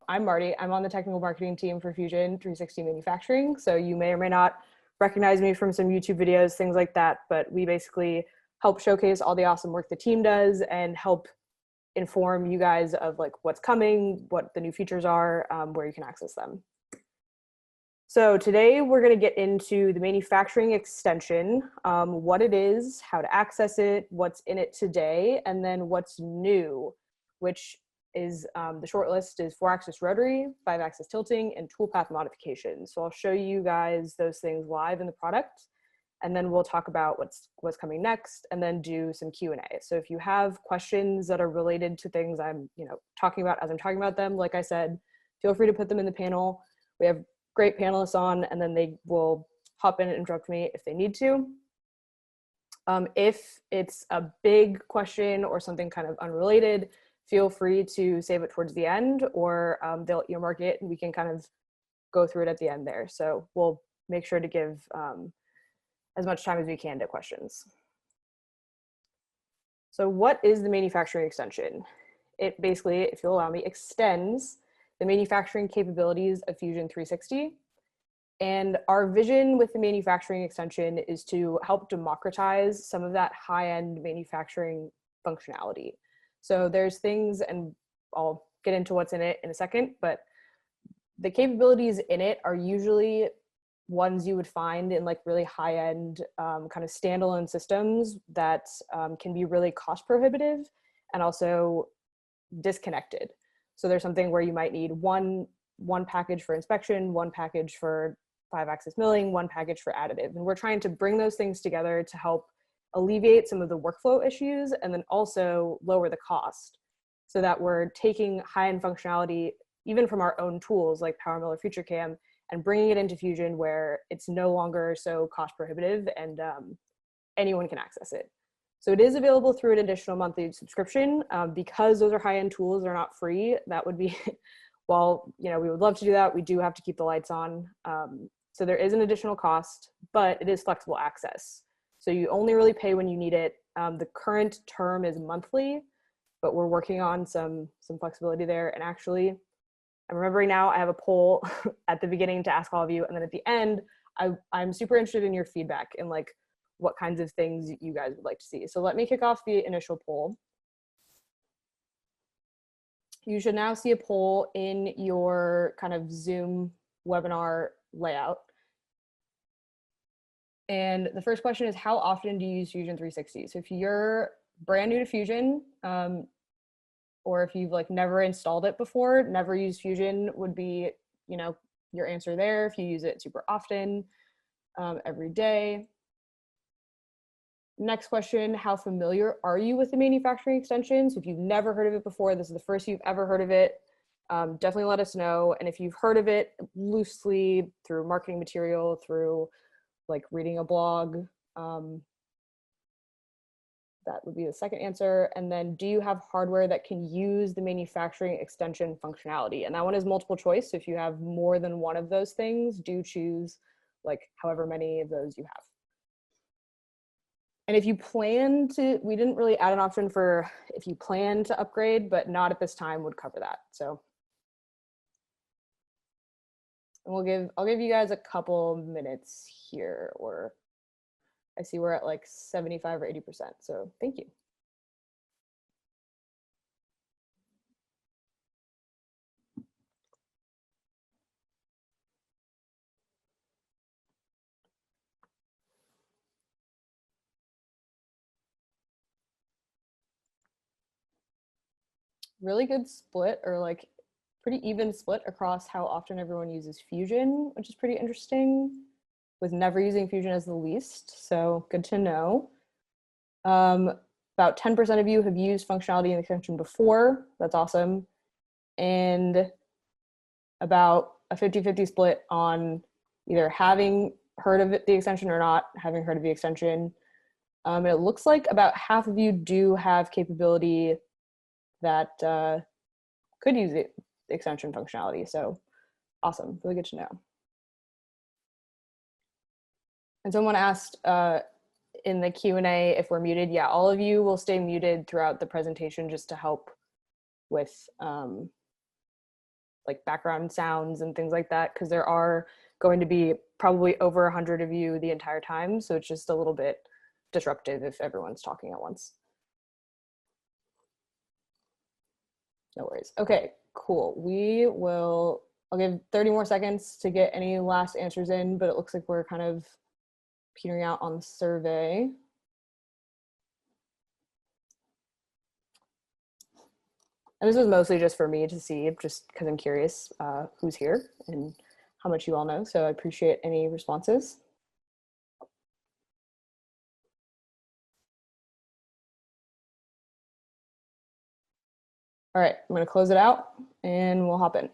I'm Marty. I'm on the technical marketing team for Fusion 360 Manufacturing. So you may or may not recognize me from some YouTube videos, things like that, but we basically help showcase all the awesome work the team does and help inform you guys of like what's coming, what the new features are, where you can access them. So today we're going to get into the manufacturing extension, what it is, how to access it, what's in it today, and then what's new, which is the short list is 4-axis rotary, 5-axis tilting, and toolpath modification. So I'll show you guys those things live in the product, and then we'll talk about what's coming next, and then do some Q&A. So if you have questions that are related to things I'm talking about as I'm talking about them, like I said, feel free to put them in the panel. We have great panelists on, and then they will hop in and interrupt me if they need to. If it's a big question or something kind of unrelated, feel free to save it towards the end, or they'll earmark it and we can kind of go through it at the end there. So we'll make sure to give as much time as we can to questions. So what is the manufacturing extension? It basically, if you'll allow me, extends the manufacturing capabilities of Fusion 360. And our vision with the manufacturing extension is to help democratize some of that high-end manufacturing functionality. So there's things, and I'll get into what's in it in a second, but the capabilities in it are usually ones you would find in like really high-end kind of standalone systems that can be really cost prohibitive and also disconnected. So there's something where you might need one package for inspection, one package for 5-axis milling, one package for additive. And we're trying to bring those things together to help alleviate some of the workflow issues and then also lower the cost, so that we're taking high-end functionality even from our own tools like PowerMill or FutureCam and bringing it into Fusion where it's no longer so cost prohibitive and anyone can access it. So it is available through an additional monthly subscription. Because those are high-end tools, they're not free. That would be, while we would love to do that, we do have to keep the lights on. So there is an additional cost, but it is flexible access. So you only really pay when you need it. The current term is monthly, but we're working on some flexibility there. And actually, I'm remembering now, I have a poll at the beginning to ask all of you, and then at the end, I'm super interested in your feedback and like what kinds of things you guys would like to see. So let me kick off the initial poll. You should now see a poll in your kind of Zoom webinar layout. And the first question is, how often do you use Fusion 360? So if you're brand new to Fusion, or if you've like never installed it before, never used Fusion would be, your answer there. If you use it super often, every day. Next question, how familiar are you with the manufacturing extension? So if you've never heard of it before, this is the first you've ever heard of it, definitely let us know. And if you've heard of it loosely through marketing material, through like reading a blog, that would be the second answer. And then, do you have hardware that can use the manufacturing extension functionality? And that one is multiple choice. So if you have more than one of those things, do choose like however many of those you have. And if you plan to, we didn't really add an option for if you plan to upgrade, but not at this time would cover that. So and I'll give you guys a couple minutes here, or I see we're at like 75 or 80%. So thank you. Really good split, or like pretty even split across how often everyone uses Fusion, which is pretty interesting, with never using Fusion as the least. So good to know. About 10% of you have used functionality in the extension before. That's awesome. And about a 50-50 split on either having heard of the extension or not having heard of the extension. It looks like about half of you do have capability that could use the extension functionality. So awesome, really good to know. And someone asked in the Q&A if we're muted. Yeah, all of you will stay muted throughout the presentation just to help with like background sounds and things like that, because there are going to be probably over 100 of you the entire time. So it's just a little bit disruptive if everyone's talking at once. No worries. Okay, cool. I'll give 30 more seconds to get any last answers in, but it looks like we're kind of petering out on the survey. And this was mostly just for me to see, just because I'm curious who's here and how much you all know. So I appreciate any responses. All right, I'm going to close it out and we'll hop in.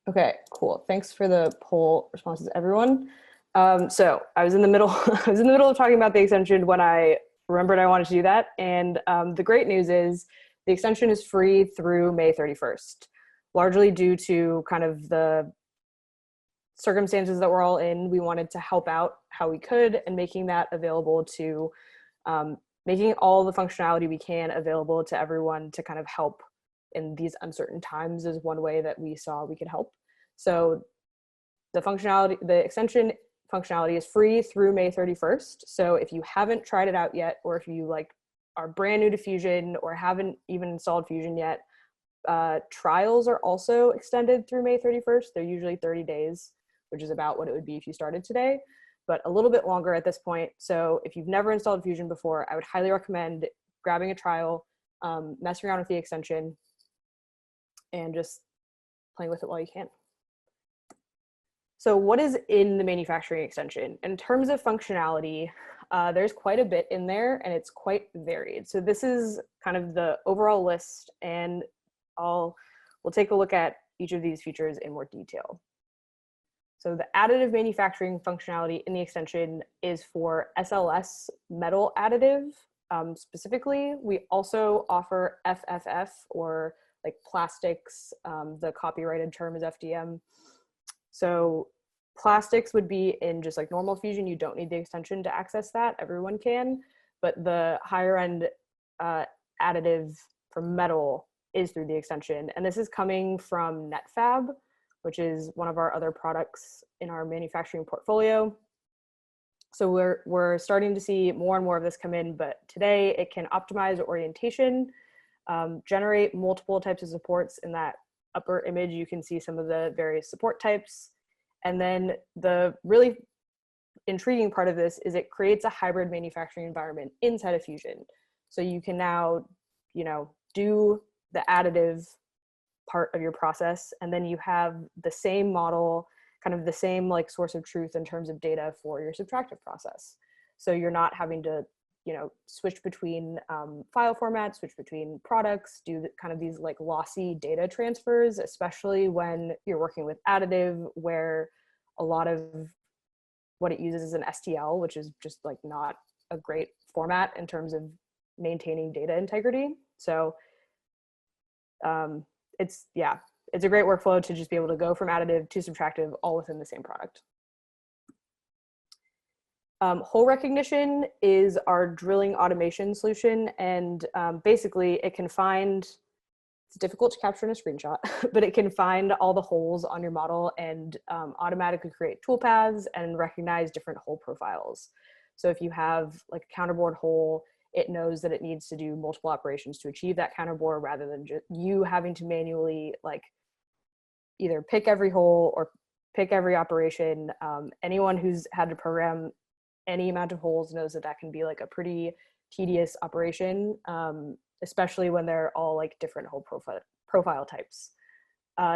Okay, cool. Thanks for the poll responses, everyone. So I was in the middle. I was in the middle of talking about the extension when I remembered I wanted to do that. And the great news is the extension is free through May 31st, largely due to kind of the circumstances that we're all in. We wanted to help out how we could, and making that available to, making all the functionality we can available to everyone to kind of help in these uncertain times is one way that we saw we could help. So the extension functionality is free through May 31st. So if you haven't tried it out yet, or if you like are brand new to Fusion or haven't even installed Fusion yet, trials are also extended through May 31st. They're usually 30 days, which is about what it would be if you started today, but a little bit longer at this point. So if you've never installed Fusion before, I would highly recommend grabbing a trial, messing around with the extension, and just playing with it while you can. So what is in the manufacturing extension? In terms of functionality, there's quite a bit in there and it's quite varied. So this is kind of the overall list, and we'll take a look at each of these features in more detail. So the additive manufacturing functionality in the extension is for SLS metal additive. Specifically, we also offer FFF, or like plastics. The copyrighted term is FDM. So plastics would be in just like normal Fusion. You don't need the extension to access that. Everyone can. But the higher end additive for metal is through the extension. And this is coming from NetFab, which is one of our other products in our manufacturing portfolio. So we're starting to see more and more of this come in, but today it can optimize orientation, generate multiple types of supports. In that upper image, you can see some of the various support types. And then the really intriguing part of this is it creates a hybrid manufacturing environment inside of Fusion. So you can now, do the additive part of your process, and then you have the same model, kind of the same like source of truth in terms of data for your subtractive process. So you're not having to, switch between file formats, switch between products, do kind of these like lossy data transfers, especially when you're working with additive, where a lot of what it uses is an STL, which is just like not a great format in terms of maintaining data integrity. So it's a great workflow to just be able to go from additive to subtractive all within the same product. Hole recognition is our drilling automation solution, and basically it can find, it's difficult to capture in a screenshot, but it can find all the holes on your model and automatically create toolpaths and recognize different hole profiles. So if you have like a counterbore hole, it knows that it needs to do multiple operations to achieve that counterbore, rather than just you having to manually like either pick every hole or pick every operation. Anyone who's had to program any amount of holes knows that that can be like a pretty tedious operation, especially when they're all like different hole profile types.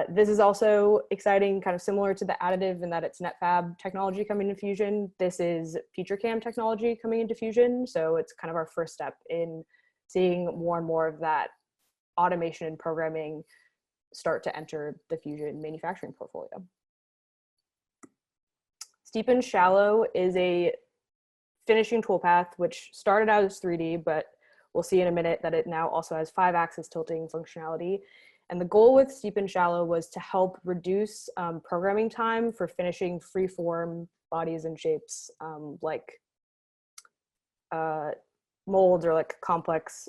This is also exciting, kind of similar to the additive in that it's NetFab technology coming into Fusion. This is FeatureCam technology coming into Fusion. So it's kind of our first step in seeing more and more of that automation and programming start to enter the Fusion manufacturing portfolio. Steep and Shallow is a finishing toolpath, which started out as 3D, but we'll see in a minute that it now also has 5-axis tilting functionality. And the goal with Steep and Shallow was to help reduce programming time for finishing free-form bodies and shapes, like molds or like complex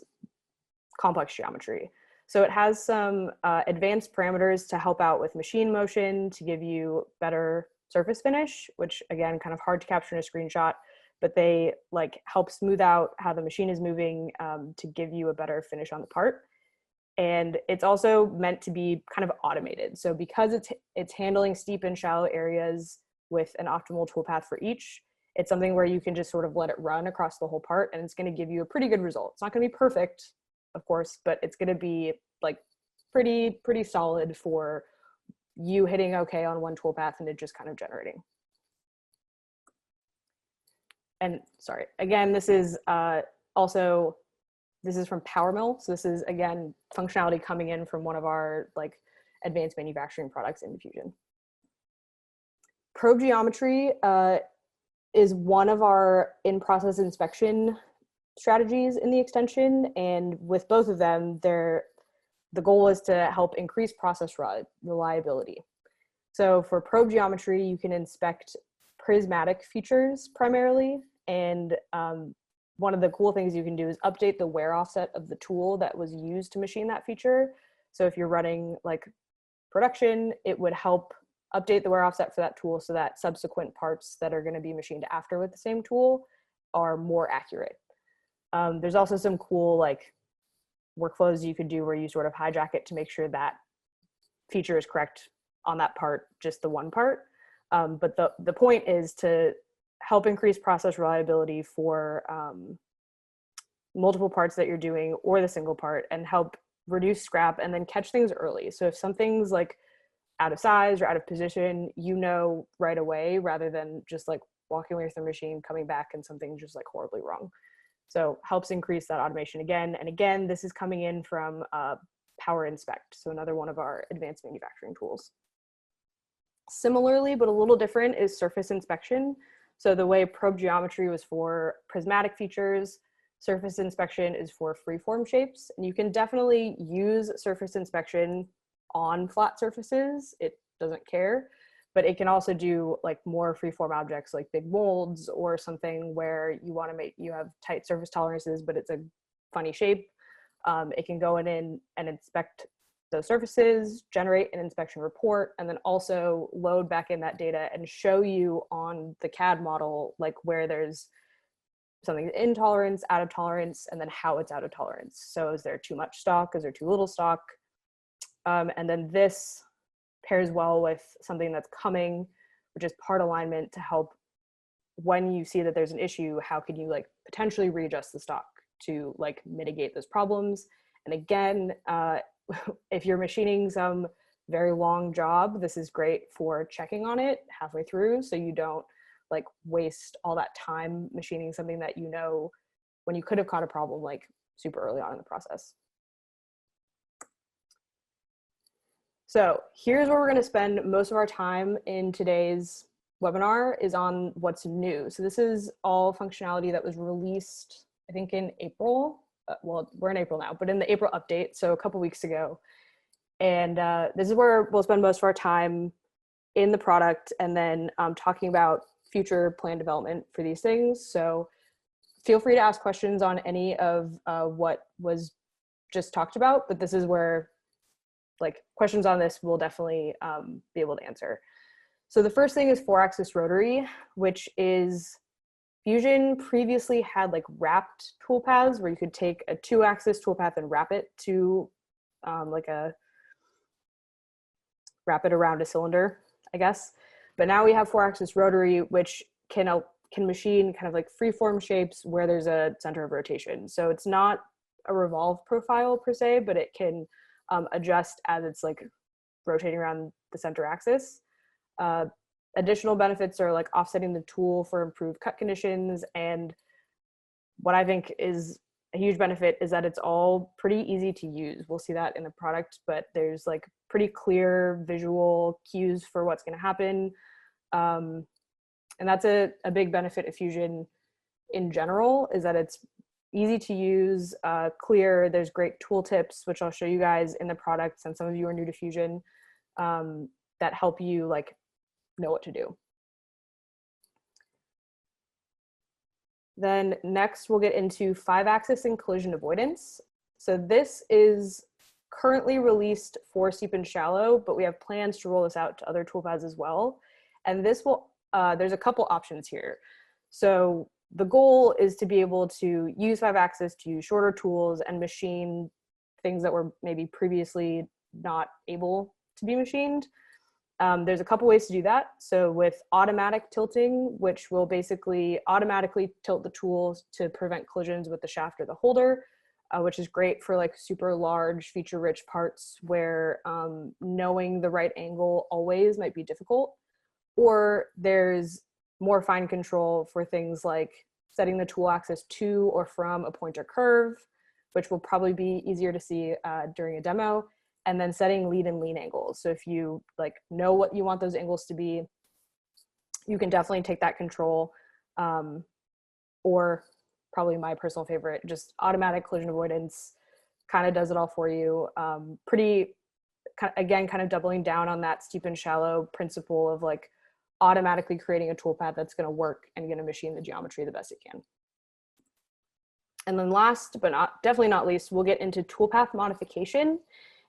geometry. So it has some advanced parameters to help out with machine motion to give you better surface finish, which again, kind of hard to capture in a screenshot, but they like help smooth out how the machine is moving to give you a better finish on the part. And it's also meant to be kind of automated. So because it's handling steep and shallow areas with an optimal toolpath for each, it's something where you can just sort of let it run across the whole part and it's going to give you a pretty good result. It's not going to be perfect, of course, but it's going to be like pretty solid for you hitting okay on one toolpath and it just kind of generating. And sorry, again, this is this is from PowerMill. So this is, again, functionality coming in from one of our like advanced manufacturing products in Fusion. Probe geometry is one of our in-process inspection strategies in the extension. And with both of them, the goal is to help increase process reliability. So for probe geometry, you can inspect prismatic features primarily. And one of the cool things you can do is update the wear offset of the tool that was used to machine that feature. So if you're running like production, it would help update the wear offset for that tool so that subsequent parts that are going to be machined after with the same tool are more accurate. There's also some cool like workflows you could do where you sort of hijack it to make sure that feature is correct on that part, just the one part. But the point is to help increase process reliability for multiple parts that you're doing or the single part and help reduce scrap and then catch things early. So if something's like out of size or out of position, you know right away rather than just like walking away from the machine, coming back and something's just like horribly wrong. So helps increase that automation again. And again, this is coming in from Power Inspect, so another one of our advanced manufacturing tools. Similarly, but a little different, is surface inspection. So the way probe geometry was for prismatic features, surface inspection is for freeform shapes. And you can definitely use surface inspection on flat surfaces. It doesn't care, but it can also do like more freeform objects like big molds or something where you want to make, you have tight surface tolerances, but it's a funny shape. It can go in and inspect those surfaces, generate an inspection report, and then also load back in that data and show you on the CAD model, like where there's something in tolerance, out of tolerance, and then how it's out of tolerance. So is there too much stock? Is there too little stock? And then this pairs well with something that's coming, which is part alignment, to help when you see that there's an issue, how can you like potentially readjust the stock to like mitigate those problems? And again, if you're machining some very long job, this is great for checking on it halfway through, so you don't like waste all that time machining something that you know when you could have caught a problem like super early on in the process. So here's where we're going to spend most of our time in today's webinar, is on what's new. So this is all functionality that was released, I think in April. Well, we're in April now, but in the April update, so a couple weeks ago. And this is where we'll spend most of our time in the product and then talking about future plan development for these things. So feel free to ask questions on any of what was just talked about, but this is where like questions on this we'll definitely be able to answer. So the first thing is 4-axis rotary, which is Fusion previously had like wrapped toolpaths where you could take a 2-axis toolpath and wrap it to wrap it around a cylinder, I guess. But now we have 4-axis rotary, which can machine kind of like freeform shapes where there's a center of rotation. So it's not a revolve profile per se, but it can adjust as it's like rotating around the center axis. Additional benefits are like offsetting the tool for improved cut conditions. And what I think is a huge benefit is that it's all pretty easy to use. We'll see that in the product, but there's like pretty clear visual cues for what's going to happen. And that's a big benefit of Fusion in general, is that it's easy to use, clear. There's great tool tips, which I'll show you guys in the product, since some of you are new to Fusion, that help you like know what to do. Then next we'll get into 5-axis and collision avoidance. So this is currently released for steep and shallow, but we have plans to roll this out to other toolpaths as well. And this will, there's a couple options here. So the goal is to be able to use 5-axis to use shorter tools and machine things that were maybe previously not able to be machined. There's a couple ways to do that. So with automatic tilting, which will basically automatically tilt the tools to prevent collisions with the shaft or the holder, which is great for like super large feature-rich parts where knowing the right angle always might be difficult. Or there's more fine control for things like setting the tool axis to or from a point or curve, which will probably be easier to see during a demo, and then setting lead and lean angles. So if you like know what you want those angles to be, you can definitely take that control, or probably my personal favorite, just automatic collision avoidance kind of does it all for you. Again, kind of doubling down on that steep and shallow principle of like automatically creating a toolpath that's going to work and going to machine the geometry the best it can. And then last, but definitely not least, we'll get into toolpath modification.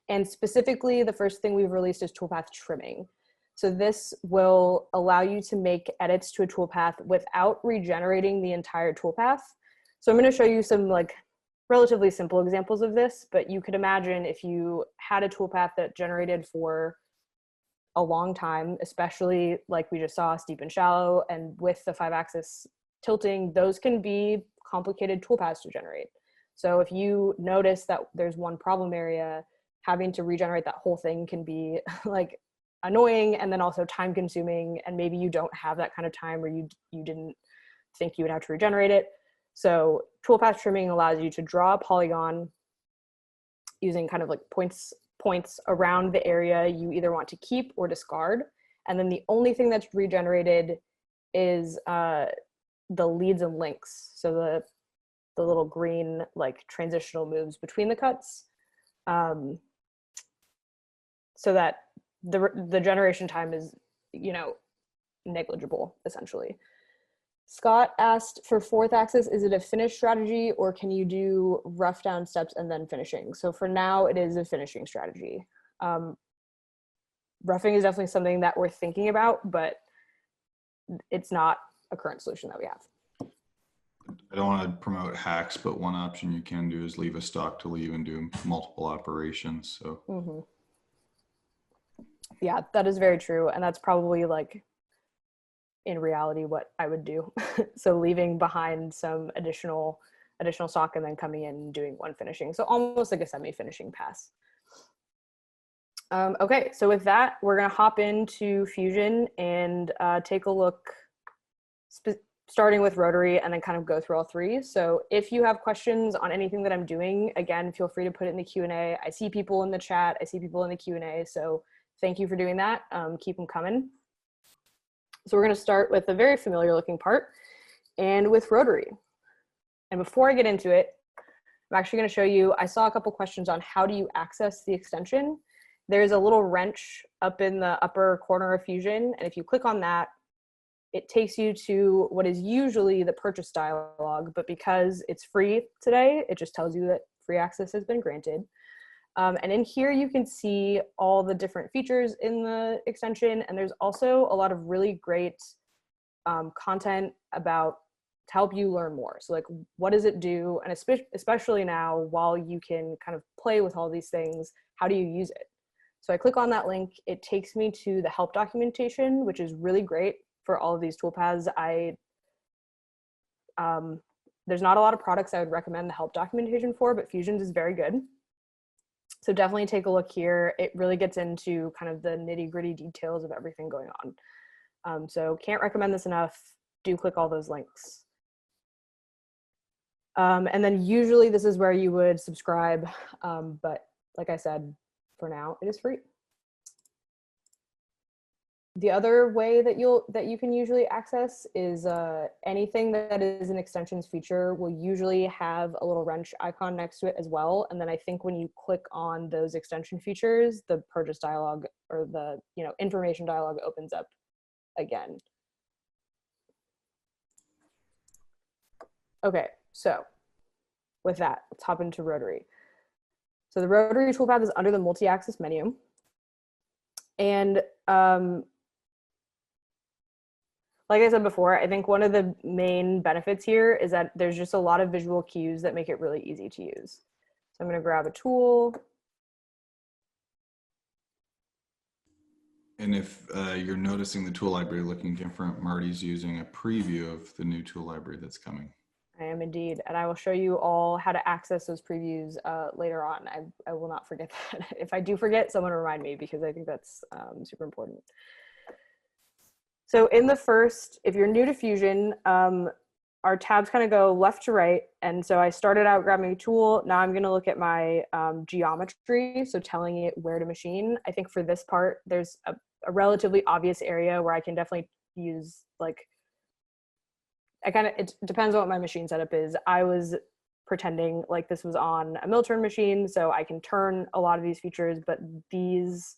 And specifically, the first thing we've released is toolpath trimming. So this will allow you to make edits to a toolpath without regenerating the entire toolpath. So I'm going to show you some like relatively simple examples of this, but you could imagine if you had a toolpath that generated for a long time, especially like we just saw, steep and shallow, and with the 5-axis tilting, those can be complicated toolpaths to generate. So if you notice that there's one problem area, having to regenerate that whole thing can be like annoying and then also time consuming, and maybe you don't have that kind of time, or you didn't think you would have to regenerate it. So toolpath trimming allows you to draw a polygon using kind of like points around the area you either want to keep or discard. And then the only thing that's regenerated is the leads and links. So the little green like transitional moves between the cuts, so that the generation time is, you know, negligible essentially. Scott asked, for 4th axis, is it a finish strategy or can you do rough down steps and then finishing? So for now, it is a finishing strategy. Roughing is definitely something that we're thinking about, but it's not a current solution that we have. I don't want to promote hacks, but one option you can do is leave a stock to leave and do multiple operations. So yeah, that is very true. And that's probably like in reality what I would do. So leaving behind some additional stock and then coming in and doing one finishing. So almost like a semi-finishing pass. Okay, so with that, we're gonna hop into Fusion and take a look, starting with Rotary, and then kind of go through all three. So if you have questions on anything that I'm doing, again, feel free to put it in the Q&A. I see people in the chat, I see people in the Q&A, so thank you for doing that. Keep them coming. So we're going to start with a very familiar looking part, and with Rotary. And before I get into it, I'm actually going to show you, I saw a couple questions on how do you access the extension. There's a little wrench up in the upper corner of Fusion, and if you click on that, it takes you to what is usually the purchase dialog, but because it's free today, it just tells you that free access has been granted. And in here, you can see all the different features in the extension. And there's also a lot of really great content to help you learn more. So like, what does it do? And especially now, while you can kind of play with all these things, how do you use it? So I click on that link. It takes me to the help documentation, which is really great for all of these toolpaths. There's not a lot of products I would recommend the help documentation for, but Fusion's is very good. So definitely take a look here. It really gets into kind of the nitty-gritty details of everything going on. So can't recommend this enough. Do click all those links. And then usually this is where you would subscribe, but like I said, for now, it is free. The other way that you can usually access is anything that is an extensions feature will usually have a little wrench icon next to it as well. And then I think when you click on those extension features, the purchase dialog or the information dialog opens up again. Okay, so with that, let's hop into Rotary. So the rotary toolpath is under the multi-axis menu. And like I said before, I think one of the main benefits here is that there's just a lot of visual cues that make it really easy to use. So I'm going to grab a tool. And if you're noticing the tool library looking different, Marty's using a preview of the new tool library that's coming. I am indeed, and I will show you all how to access those previews later on. I will not forget that. If I do forget, someone remind me, because I think that's super important. So in the first, if you're new to Fusion, our tabs kind of go left to right. And so I started out grabbing a tool. Now I'm going to look at my geometry, so telling it where to machine. I think for this part, there's a relatively obvious area where I can definitely use, like, it depends on what my machine setup is. I was pretending like this was on a mill turn machine, so I can turn a lot of these features, but this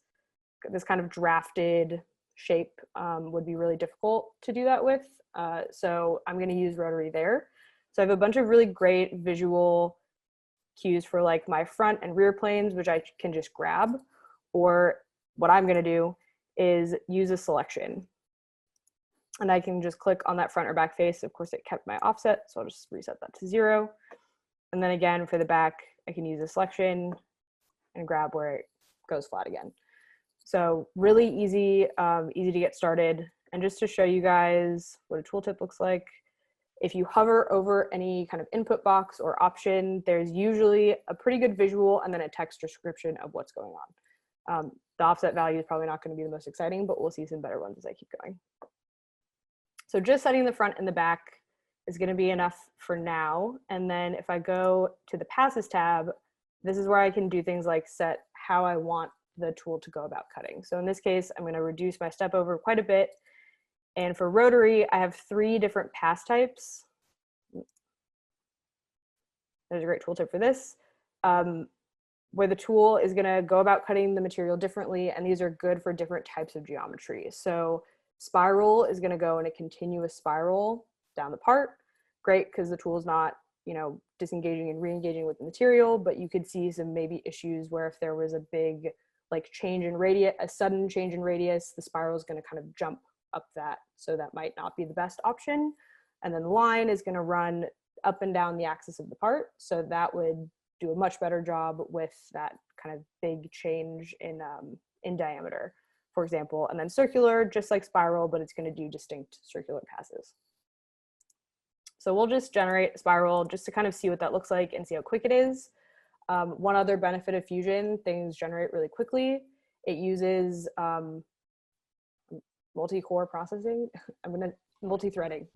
kind of drafted shape would be really difficult to do that with. So I'm going to use Rotary there. So I have a bunch of really great visual cues for like my front and rear planes, which I can just grab. Or what I'm going to do is use a selection. And I can just click on that front or back face. Of course, it kept my offset, so I'll just reset that to 0. And then again, for the back, I can use a selection and grab where it goes flat again. So really easy, easy to get started. And just to show you guys what a tooltip looks like, if you hover over any kind of input box or option, there's usually a pretty good visual and then a text description of what's going on. The offset value is probably not going to be the most exciting, but we'll see some better ones as I keep going. So just setting the front and the back is going to be enough for now. And then if I go to the passes tab, this is where I can do things like set how I want the tool to go about cutting. So in this case, I'm going to reduce my step over quite a bit. And for rotary, I have 3 different pass types. There's a great tooltip for this, where the tool is going to go about cutting the material differently. And these are good for different types of geometry. So spiral is going to go in a continuous spiral down the part. Great, because the tool is not, you know, disengaging and re-engaging with the material, but you could see some maybe issues where if there was a big like change in radius, a sudden change in radius, the spiral is going to kind of jump up that. So that might not be the best option. And then the line is going to run up and down the axis of the part. So that would do a much better job with that kind of big change in diameter, for example. And then circular, just like spiral, but it's going to do distinct circular passes. So we'll just generate a spiral just to kind of see what that looks like and see how quick it is. One other benefit of Fusion, things generate really quickly. It uses multi-core processing. I'm going to multi-threading.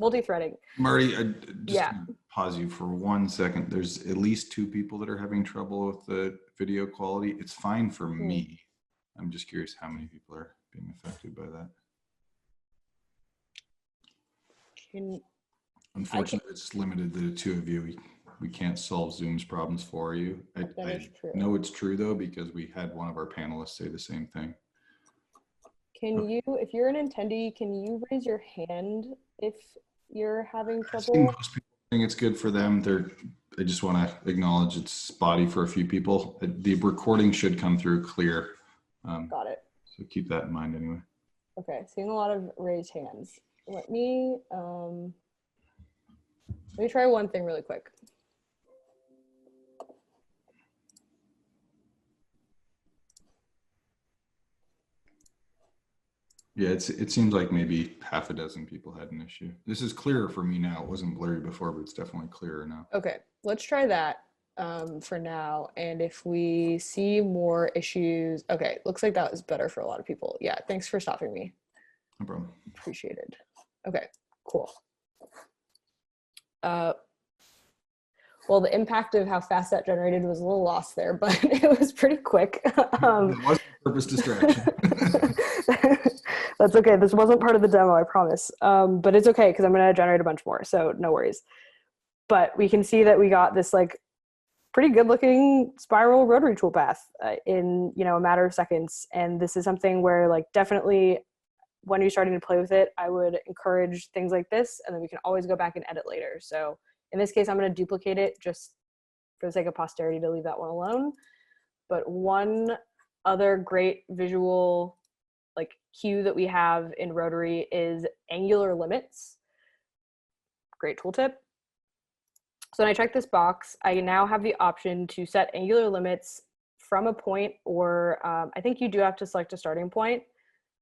Marty, I just gonna pause you for 1 second. There's at least 2 people that are having trouble with the video quality. It's fine for me. I'm just curious how many people are being affected by that. Unfortunately, it's limited to the 2 of you. We can't solve Zoom's problems for you. I know it's true though, because we had one of our panelists say the same thing. Can you, if you're an attendee, can you raise your hand if you're having trouble? I see most people think it's good for them. I just want to acknowledge it's spotty for a few people. The recording should come through clear. Got it. So keep that in mind anyway. Okay, seeing a lot of raised hands. Let me try one thing really quick. Yeah, it seems like maybe half a dozen people had an issue. This is clearer for me now. It wasn't blurry before, but it's definitely clearer now. Okay, let's try that for now. And if we see more issues, okay, looks like that was better for a lot of people. Yeah, thanks for stopping me. No problem. Appreciated. Okay, cool. Well, the impact of how fast that generated was a little lost there, but it was pretty quick. It wasn't purpose distraction. That's okay. This wasn't part of the demo, I promise. But it's okay because I'm going to generate a bunch more, so no worries. But we can see that we got this like pretty good looking spiral rotary toolpath in, you know, a matter of seconds. And this is something where like definitely when you're starting to play with it, I would encourage things like this, and then we can always go back and edit later. So in this case, I'm going to duplicate it just for the sake of posterity to leave that one alone. but one other great visual like cue that we have in Rotary is angular limits. Great tooltip. So when I check this box, I now have the option to set angular limits from a point, or I think you do have to select a starting point,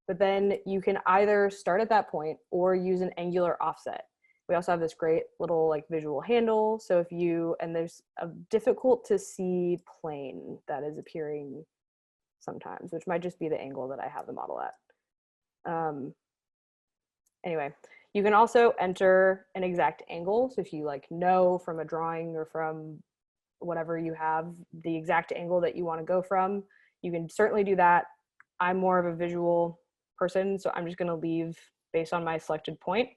but then you can either start at that point or use an angular offset. We also have this great little like visual handle. So if you, and there's a difficult to see plane that is appearing sometimes, which might just be the angle that I have the model at. Anyway, you can also enter an exact angle. So if you like know from a drawing or from whatever you have the exact angle that you want to go from, you can certainly do that. I'm more of a visual person, so I'm just going to leave based on my selected point.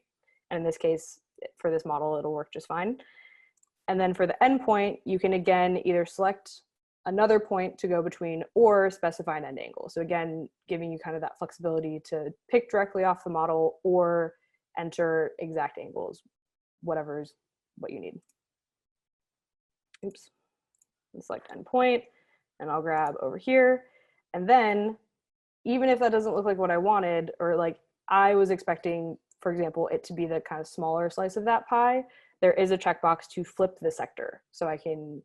And in this case, for this model, it'll work just fine. And then for the endpoint, you can again either select another point to go between or specify an end angle. So again, giving you kind of that flexibility to pick directly off the model or enter exact angles, whatever's what you need. Oops. Select endpoint, and I'll grab over here. And then even if that doesn't look like what I wanted, or like I was expecting, for example, it to be the kind of smaller slice of that pie, there is a checkbox to flip the sector. So I can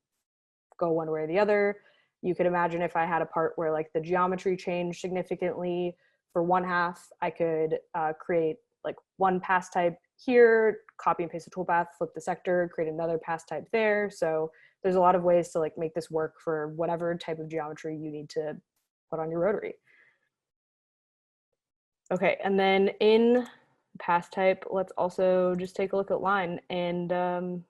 go one way or the other. You could imagine if I had a part where like the geometry changed significantly for one half, I could create like one pass type here, copy and paste the toolpath, flip the sector, create another pass type there. So there's a lot of ways to like make this work for whatever type of geometry you need to put on your rotary. Okay, and then in pass type, let's also just take a look at line. And the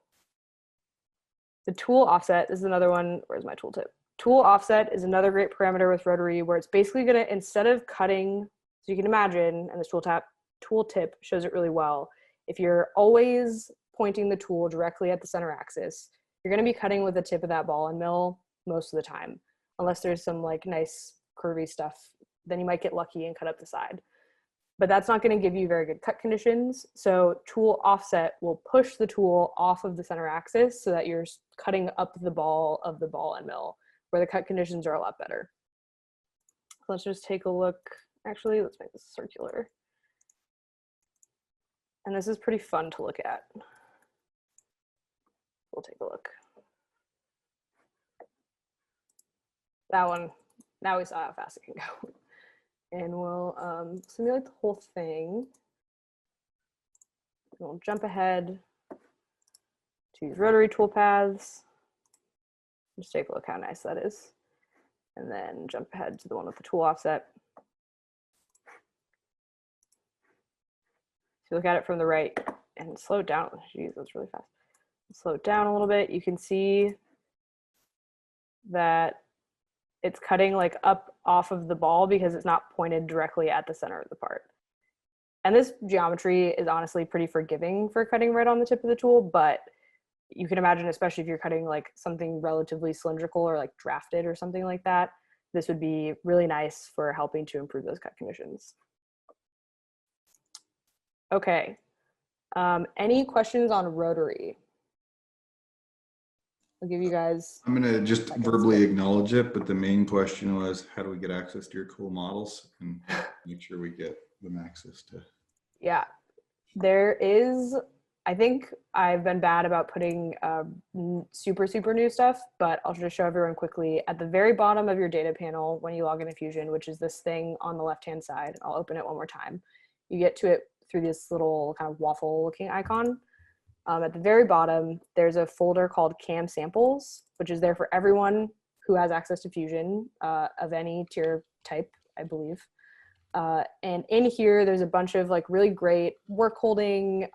tool offset is another one. Where's my tooltip? Tool offset is another great parameter with Rotary where it's basically gonna, instead of cutting, so you can imagine, and this tooltip shows it really well, if you're always pointing the tool directly at the center axis, you're gonna be cutting with the tip of that ball and mill most of the time, unless there's some like nice curvy stuff, then you might get lucky and cut up the side. But that's not gonna give you very good cut conditions. So tool offset will push the tool off of the center axis so that you're cutting up the ball of the ball and mill, where the cut conditions are a lot better. So let's just take a look. Actually, let's make this circular. And this is pretty fun to look at. We'll take a look. That one, now we saw how fast it can go. And we'll simulate the whole thing. We'll jump ahead to these rotary toolpaths. Just take a look how nice that is. And then jump ahead to the one with the tool offset. If you look at it from the right and slow it down, geez, that's really fast. Slow it down a little bit, you can see that it's cutting like up off of the ball because it's not pointed directly at the center of the part. And this geometry is honestly pretty forgiving for cutting right on the tip of the tool, but you can imagine, especially if you're cutting like something relatively cylindrical or like drafted or something like that, this would be really nice for helping to improve those cut conditions. Okay, any questions on Rotary? I'll give you guys. I'm going to just verbally acknowledge it, but the main question was, how do we get access to your cool models and make sure we get them access to? Yeah, there is, I think I've been bad about putting super new stuff, but I'll just show everyone quickly. At the very bottom of your data panel, when you log into Fusion, which is this thing on the left-hand side, I'll open it one more time. You get to it through this little kind of waffle looking icon. At the very bottom, there's a folder called CAM Samples, which is there for everyone who has access to Fusion of any tier type, I believe. And in here, there's a bunch of like really great work holding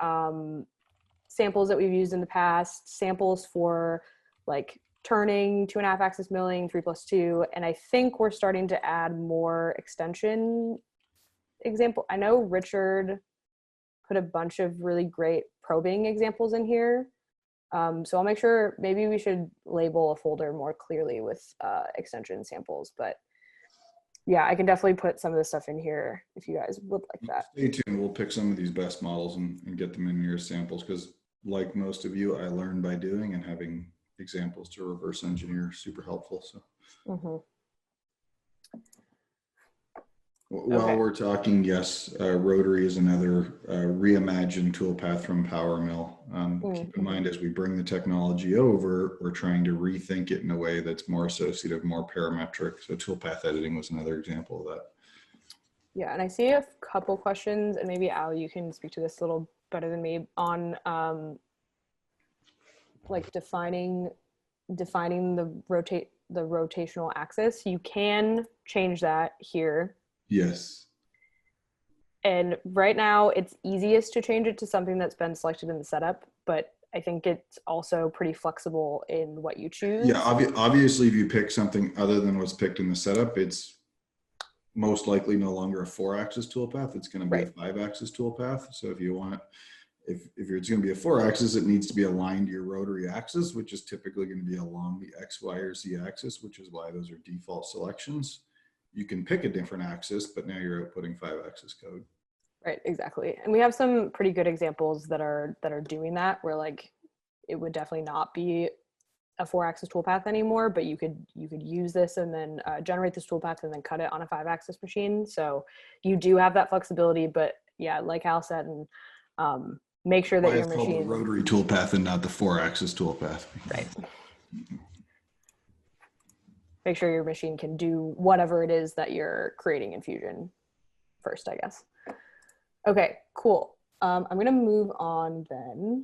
samples that we've used in the past, samples for like turning, 2.5 axis milling, 3+2. And I think we're starting to add more extension example. I know Richard put a bunch of really great probing examples in here. So I'll make sure, maybe we should label a folder more clearly with extension samples, but yeah, I can definitely put some of this stuff in here if you guys would like that. Stay tuned, we'll pick some of these best models and get them in your samples, because like most of you, I learned by doing, and having examples to reverse engineer super helpful. So Mm-hmm. While we're talking, yes, Rotary is another reimagined toolpath from PowerMill. Keep in mind, as we bring the technology over, we're trying to rethink it in a way that's more associative, more parametric. So toolpath editing was another example of that. Yeah, and I see a couple questions, and maybe Al, you can speak to this a little better than me on like defining the rotational axis. You can change that here. Yes. And right now it's easiest to change it to something that's been selected in the setup, but I think it's also pretty flexible in what you choose. Yeah, obviously if you pick something other than what's picked in the setup, it's most likely no longer a 4-axis toolpath. It's going to be a 5-axis toolpath. So if you want, if it's going to be a 4-axis, it needs to be aligned to your rotary axis, which is typically going to be along the X, Y, or Z axis, which is why those are default selections. You can pick a different axis, but now you're outputting 5-axis code. Right, exactly. And we have some pretty good examples that are doing that, where like it would definitely not be a 4-axis toolpath anymore, but you could use this and then generate this toolpath and then cut it on a 5-axis machine. So you do have that flexibility, but yeah, like Al said, and make sure that your machine, called the rotary toolpath and not the 4-axis toolpath. Right. Make sure your machine can do whatever it is that you're creating in Fusion first, I guess. Okay, cool. I'm going to move on then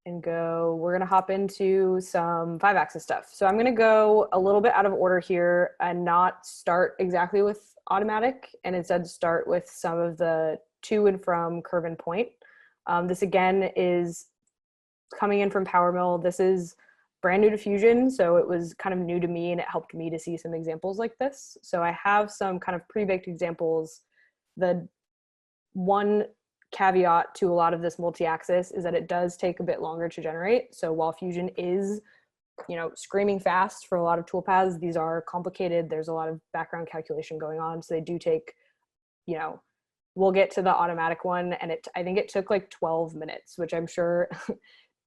and we're going to hop into some 5-axis stuff. So I'm going to go a little bit out of order here and not start exactly with automatic, and instead start with some of the to and from curve and point. This again is coming in from PowerMill. This is brand new to Fusion, so it was kind of new to me, and it helped me to see some examples like this. So I have some kind of pre-baked examples. The one caveat to a lot of this multi-axis is that it does take a bit longer to generate. So while Fusion is, screaming fast for a lot of toolpaths, these are complicated. There's a lot of background calculation going on. So they do take, we'll get to the automatic one, and I think it took like 12 minutes, which I'm sure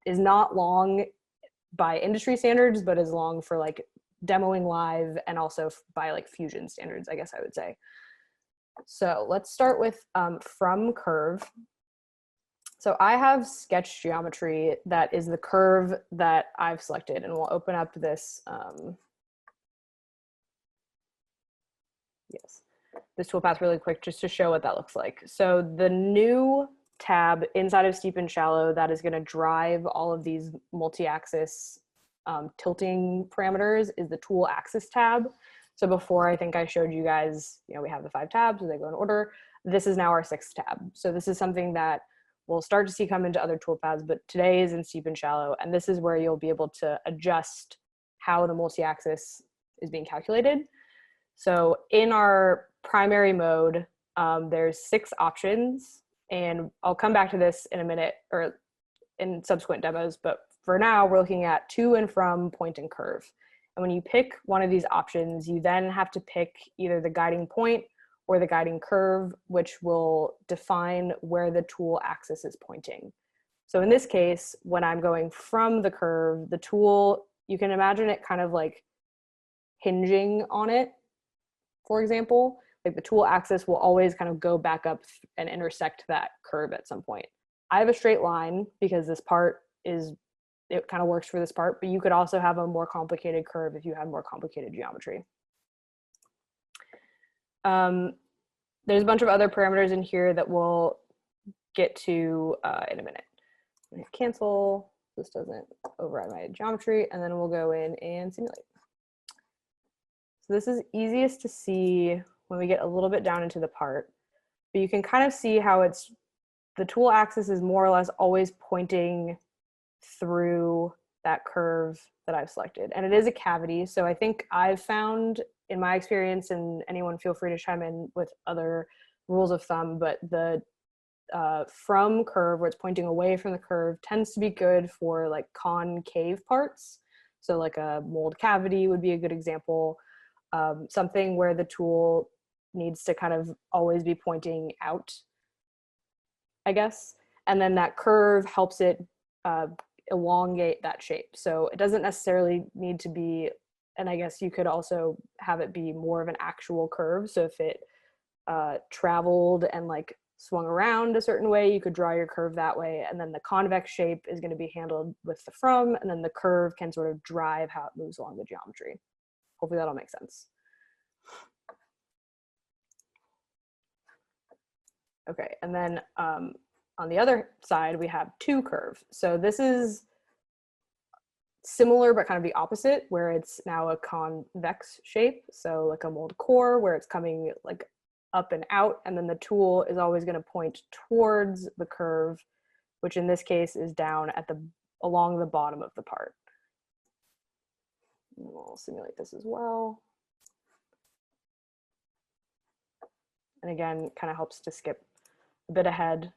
is not long by industry standards, but is long for like demoing live and also by like Fusion standards, I guess I would say. So let's start with from curve. So I have sketch geometry that is the curve that I've selected, and we'll open up this, this toolpath really quick just to show what that looks like. So the new tab inside of Steep and Shallow that is going to drive all of these multi-axis tilting parameters is the tool axis tab. So before, I think I showed you guys, we have the 5 tabs, they go in order. This is now our 6th tab. So this is something that we'll start to see come into other toolpaths, but today is in Steep and Shallow. And this is where you'll be able to adjust how the multi-axis is being calculated. So in our primary mode, there's 6 options, and I'll come back to this in a minute or in subsequent demos, but for now we're looking at to and from, point, and curve. And when you pick one of these options, you then have to pick either the guiding point or the guiding curve, which will define where the tool axis is pointing. So in this case, when I'm going from the curve, the tool, you can imagine it kind of like hinging on it, for example. Like the tool axis will always kind of go back up and intersect that curve at some point. I have a straight line because this part it kind of works for this part, but you could also have a more complicated curve if you have more complicated geometry. There's a bunch of other parameters in here that we'll get to in a minute. Cancel, this doesn't override my geometry, and then we'll go in and simulate. So this is easiest to see when we get a little bit down into the part, but you can kind of see how the tool axis is more or less always pointing through that curve that I've selected. And it is a cavity. So I think I've found in my experience, and anyone feel free to chime in with other rules of thumb, but the from curve, where it's pointing away from the curve, tends to be good for like concave parts. So like a mold cavity would be a good example. Something where the tool needs to kind of always be pointing out, I guess. And then that curve helps it elongate that shape. So it doesn't necessarily need to be, and I guess you could also have it be more of an actual curve. So if it traveled and like swung around a certain way, you could draw your curve that way. And then the convex shape is going to be handled with the from, and then the curve can sort of drive how it moves along the geometry. Hopefully that'll make sense. Okay, and then on the other side, we have to curve. So this is similar, but kind of the opposite, where it's now a convex shape. So like a mold core where it's coming like up and out, and then the tool is always going to point towards the curve, which in this case is down at along the bottom of the part. And we'll simulate this as well. And again, kind of helps to skip a bit ahead.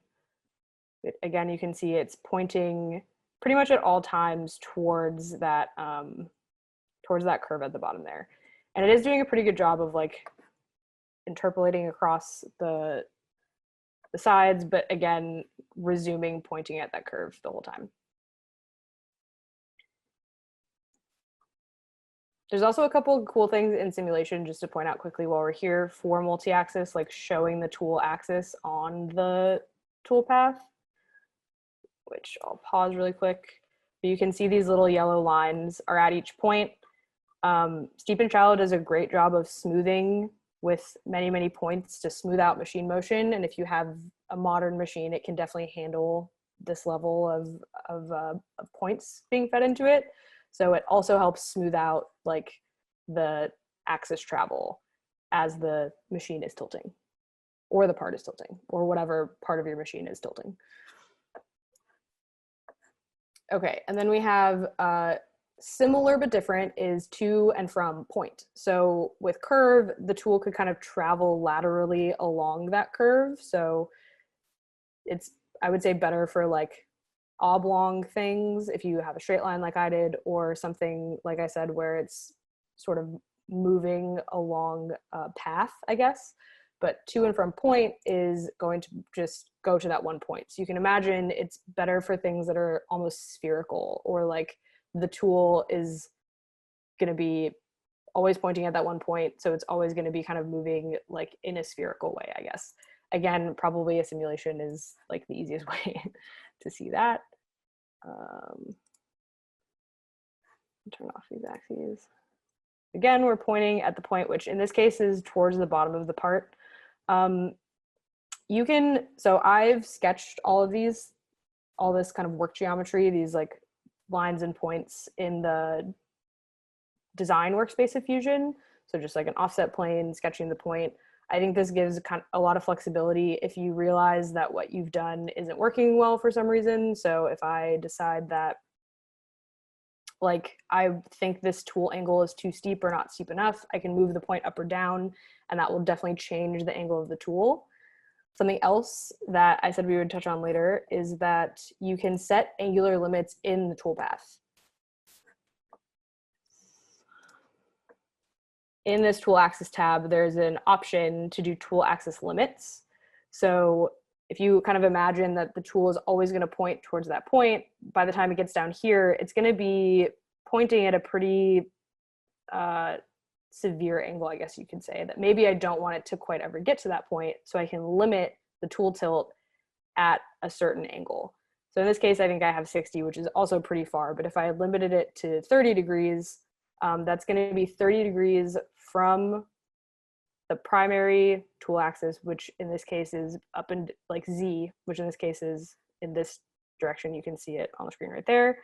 Again, you can see it's pointing pretty much at all times towards that curve at the bottom there. And it is doing a pretty good job of like interpolating across the sides, but again, resuming, pointing at that curve the whole time. There's also a couple of cool things in simulation just to point out quickly while we're here for multi-axis, like showing the tool axis on the toolpath, which I'll pause really quick. But you can see these little yellow lines are at each point. Steep and Shallow does a great job of smoothing with many, many points to smooth out machine motion. And if you have a modern machine, it can definitely handle this level of points being fed into it. So it also helps smooth out like the axis travel as the machine is tilting, or the part is tilting, or whatever part of your machine is tilting. Okay, and then we have similar but different is to and from point. So with curve, the tool could kind of travel laterally along that curve. So it's, I would say, better for like oblong things if you have a straight line like I did, or something like I said where it's sort of moving along a path, I guess. But to and from point is going to just go to that one point. So you can imagine it's better for things that are almost spherical, or like the tool is going to be always pointing at that one point. So it's always going to be kind of moving like in a spherical way, I guess. Again, probably a simulation is like the easiest way to see that. Turn off these axes. Again, we're pointing at the point, which in this case is towards the bottom of the part. You can, so I've sketched all this kind of work geometry, these like lines and points in the design workspace of Fusion. So just like an offset plane, sketching the point. I think this gives a lot of flexibility if you realize that what you've done isn't working well for some reason. So if I decide that like I think this tool angle is too steep or not steep enough, I can move the point up or down, and that will definitely change the angle of the tool. Something else that I said we would touch on later is that you can set angular limits in the toolpath. In this tool axis tab, there's an option to do tool axis limits. So if you kind of imagine that the tool is always going to point towards that point, by the time it gets down here, it's going to be pointing at a pretty severe angle, I guess you could say, that maybe I don't want it to quite ever get to that point, so I can limit the tool tilt at a certain angle. So in this case, I think I have 60, which is also pretty far, but if I limited it to 30 degrees, that's going to be 30 degrees from the primary tool axis, which in this case is up and like Z, which in this case is in this direction. You can see it on the screen right there.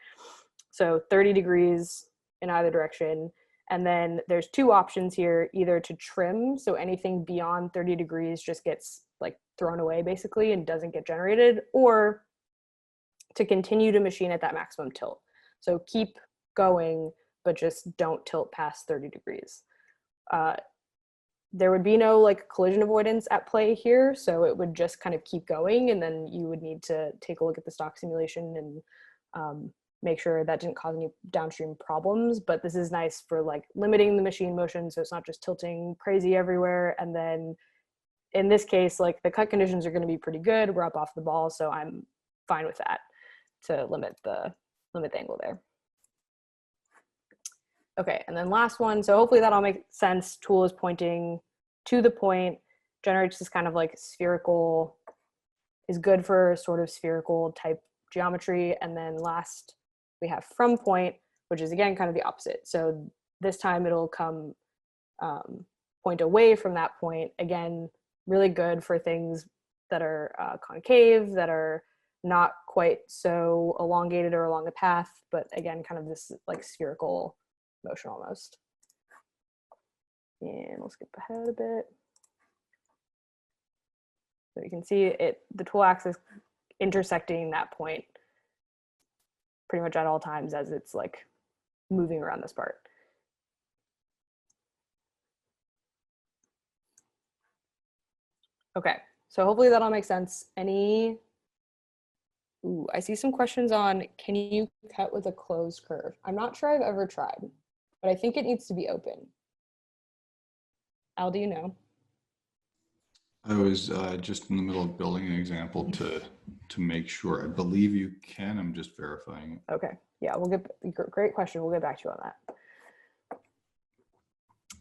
So 30 degrees in either direction. And then there's two options here, either to trim, so anything beyond 30 degrees just gets like thrown away basically and doesn't get generated, or to continue to machine at that maximum tilt. So keep going, but just don't tilt past 30 degrees. There would be no like collision avoidance at play here, so it would just kind of keep going, and then you would need to take a look at the stock simulation and make sure that didn't cause any downstream problems. But this is nice for like limiting the machine motion, so it's not just tilting crazy everywhere. And then in this case, like the cut conditions are going to be pretty good. We're up off the ball, so I'm fine with that to limit the limit the angle there. Okay, and then last one. So hopefully that all makes sense. Tool is pointing to the point, generates this kind of like spherical, is good for sort of spherical type geometry. And then last we have from point, which is again kind of the opposite. So this time it'll come point away from that point. Again, really good for things that are concave, that are not quite so elongated or along a path, but again, kind of this like spherical motion almost. And we'll skip ahead a bit. So you can see it, the tool axis intersecting that point pretty much at all times as it's like moving around this part. Okay, so hopefully that all makes sense. Ooh, I see some questions on, can you cut with a closed curve? I'm not sure I've ever tried, but I think it needs to be open. Al, do you know? I was just in the middle of building an example to make sure. I believe you can. I'm just verifying it. Okay. Yeah, we'll get, great question. We'll get back to you on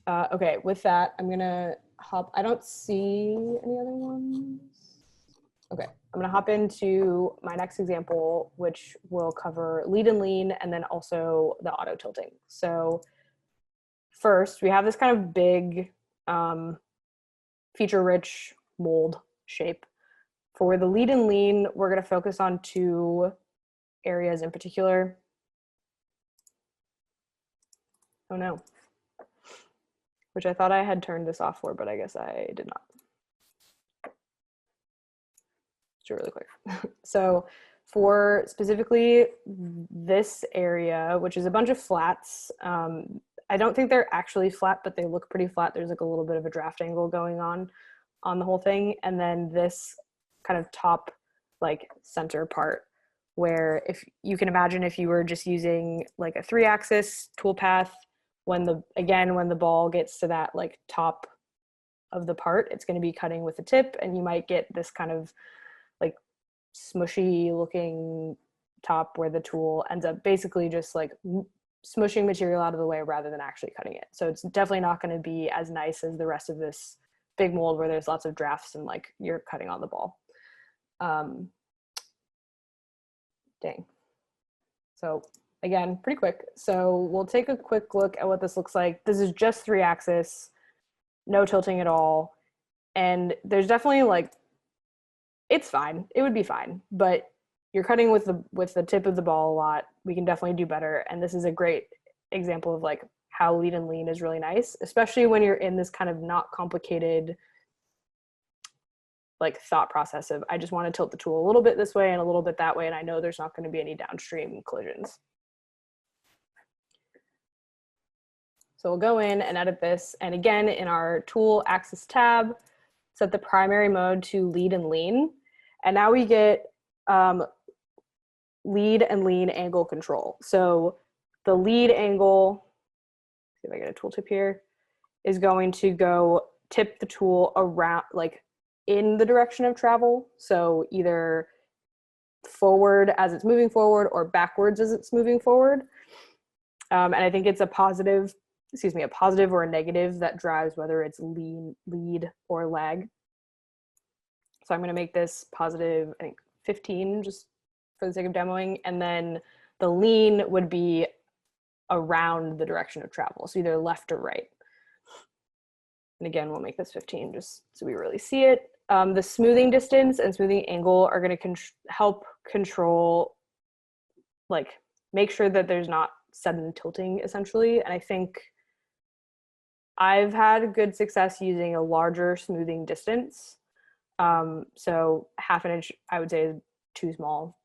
that. Okay, with that, I'm gonna hop, I don't see any other ones. Okay, I'm gonna hop into my next example, which will cover lead and lean and then also the auto tilting. So first, we have this kind of big, feature-rich mold shape. For the lead and lean, we're going to focus on two areas in particular. Oh no. Which I thought I had turned this off for, but I guess I did not. Let's do it really quick. So for specifically this area, which is a bunch of flats, I don't think they're actually flat, but they look pretty flat. There's like a little bit of a draft angle going on the whole thing. And then this kind of top like center part where if you can imagine if you were just using like a 3-axis toolpath, when the ball gets to that like top of the part, it's going to be cutting with the tip and you might get this kind of like smushy looking top where the tool ends up basically just like smushing material out of the way rather than actually cutting it. So it's definitely not going to be as nice as the rest of this big mold where there's lots of drafts and like you're cutting on the ball. Dang. So again, pretty quick. So we'll take a quick look at what this looks like. This is just 3-axis, no tilting at all. And there's definitely like, it's fine. It would be fine, but you're cutting with the tip of the ball a lot. We can definitely do better. And this is a great example of like how lead and lean is really nice, especially when you're in this kind of not complicated like thought process of, I just want to tilt the tool a little bit this way and a little bit that way. And I know there's not going to be any downstream collisions. So we'll go in and edit this. And again, in our tool axis tab, set the primary mode to lead and lean. And now we get lead and lean angle control. So the lead angle, see if I get a tooltip here, is going to go tip the tool around, like in the direction of travel. So either forward as it's moving forward or backwards as it's moving forward. And I think it's a positive or a negative that drives whether it's lead or lag. So I'm going to make this positive, I think 15, just for the sake of demoing. And then the lean would be around the direction of travel. So either left or right. And again, we'll make this 15 just so we really see it. The smoothing distance and smoothing angle are going to help control, like make sure that there's not sudden tilting essentially. And I think I've had good success using a larger smoothing distance. So 1/2 inch, I would say is too small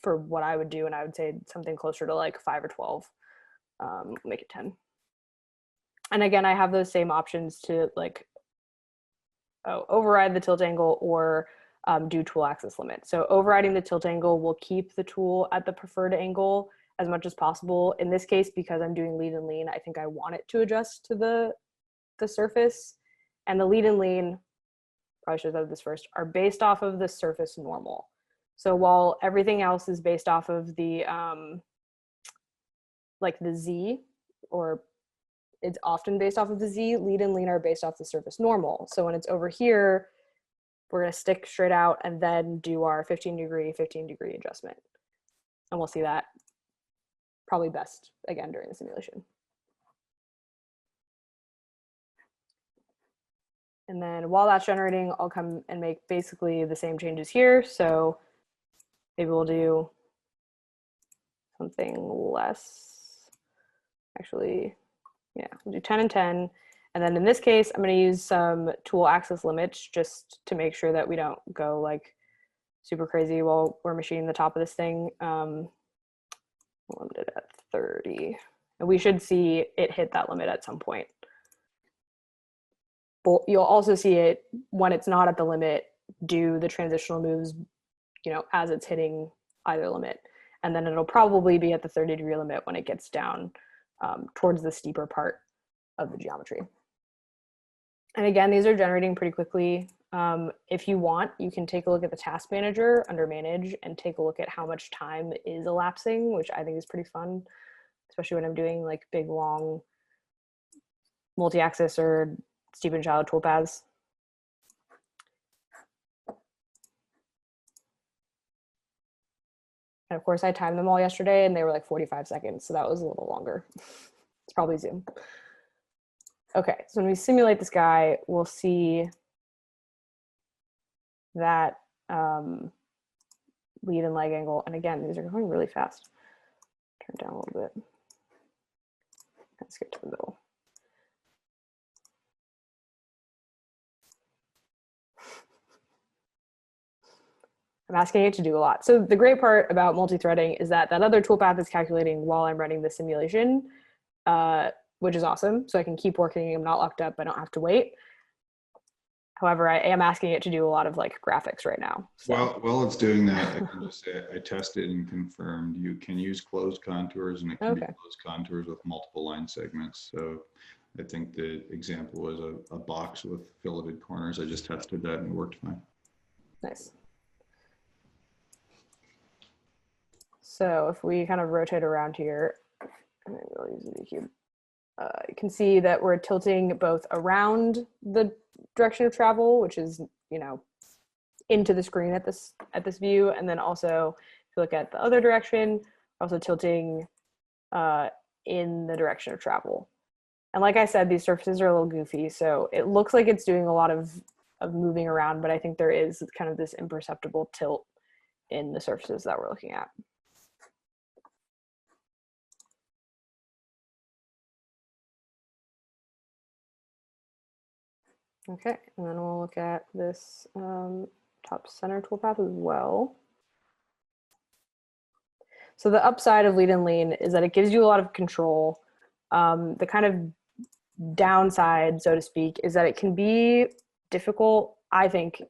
for what I would do. And I would say something closer to like 5 or 12, make it 10. And again, I have those same options to like override the tilt angle or do tool axis limit. So overriding the tilt angle will keep the tool at the preferred angle as much as possible. In this case, because I'm doing lead and lean, I think I want it to adjust to the surface. And the lead and lean, probably should have said this first, are based off of the surface normal. So while everything else is based off of the like the Z, or it's often based off of the Z. Lead and lean are based off the surface normal. So when it's over here, we're going to stick straight out and then do our 15-degree adjustment. And we'll see that probably best again during the simulation. And then while that's generating, I'll come and make basically the same changes here. So maybe we'll do something less. Actually, yeah, we'll do 10 and 10. And then in this case, I'm going to use some tool axis limits just to make sure that we don't go like super crazy while we're machining the top of this thing. Limited at 30. And we should see it hit that limit at some point. But you'll also see it when it's not at the limit, do the transitional moves, you know, as it's hitting either limit. And then it'll probably be at the 30-degree limit when it gets down towards the steeper part of the geometry. And again, these are generating pretty quickly. If you want, you can take a look at the task manager under manage and take a look at how much time is elapsing, which I think is pretty fun, especially when I'm doing like big, long multi-axis or steep and shallow toolpaths. And of course I timed them all yesterday and they were like 45 seconds. So that was a little longer. It's probably Zoom. Okay, so when we simulate this guy, we'll see that lead and leg angle. And again, these are going really fast. Turn it down a little bit. Let's get to the middle. I'm asking it to do a lot. So the great part about multi-threading is that that other toolpath is calculating while I'm running the simulation, which is awesome. So I can keep working. I'm not locked up. I don't have to wait. However, I am asking it to do a lot of like graphics right now. So. While it's doing that, I can just say I tested and confirmed you can use closed contours, and it can be closed contours with multiple line segments. So I think the example was a box with filleted corners. I just tested that and it worked fine. Nice. So if we kind of rotate around here, maybe I'll use the V cube. You can see that we're tilting both around the direction of travel, which is, you know, into the screen at this view, and then also if you look at the other direction, also tilting in the direction of travel. And like I said, these surfaces are a little goofy, so it looks like it's doing a lot of moving around, but I think there is kind of this imperceptible tilt in the surfaces that we're looking at. Okay, and then we'll look at this top center toolpath as well. So the upside of lead and lean is that it gives you a lot of control. The kind of downside, so to speak, is that it can be difficult. I think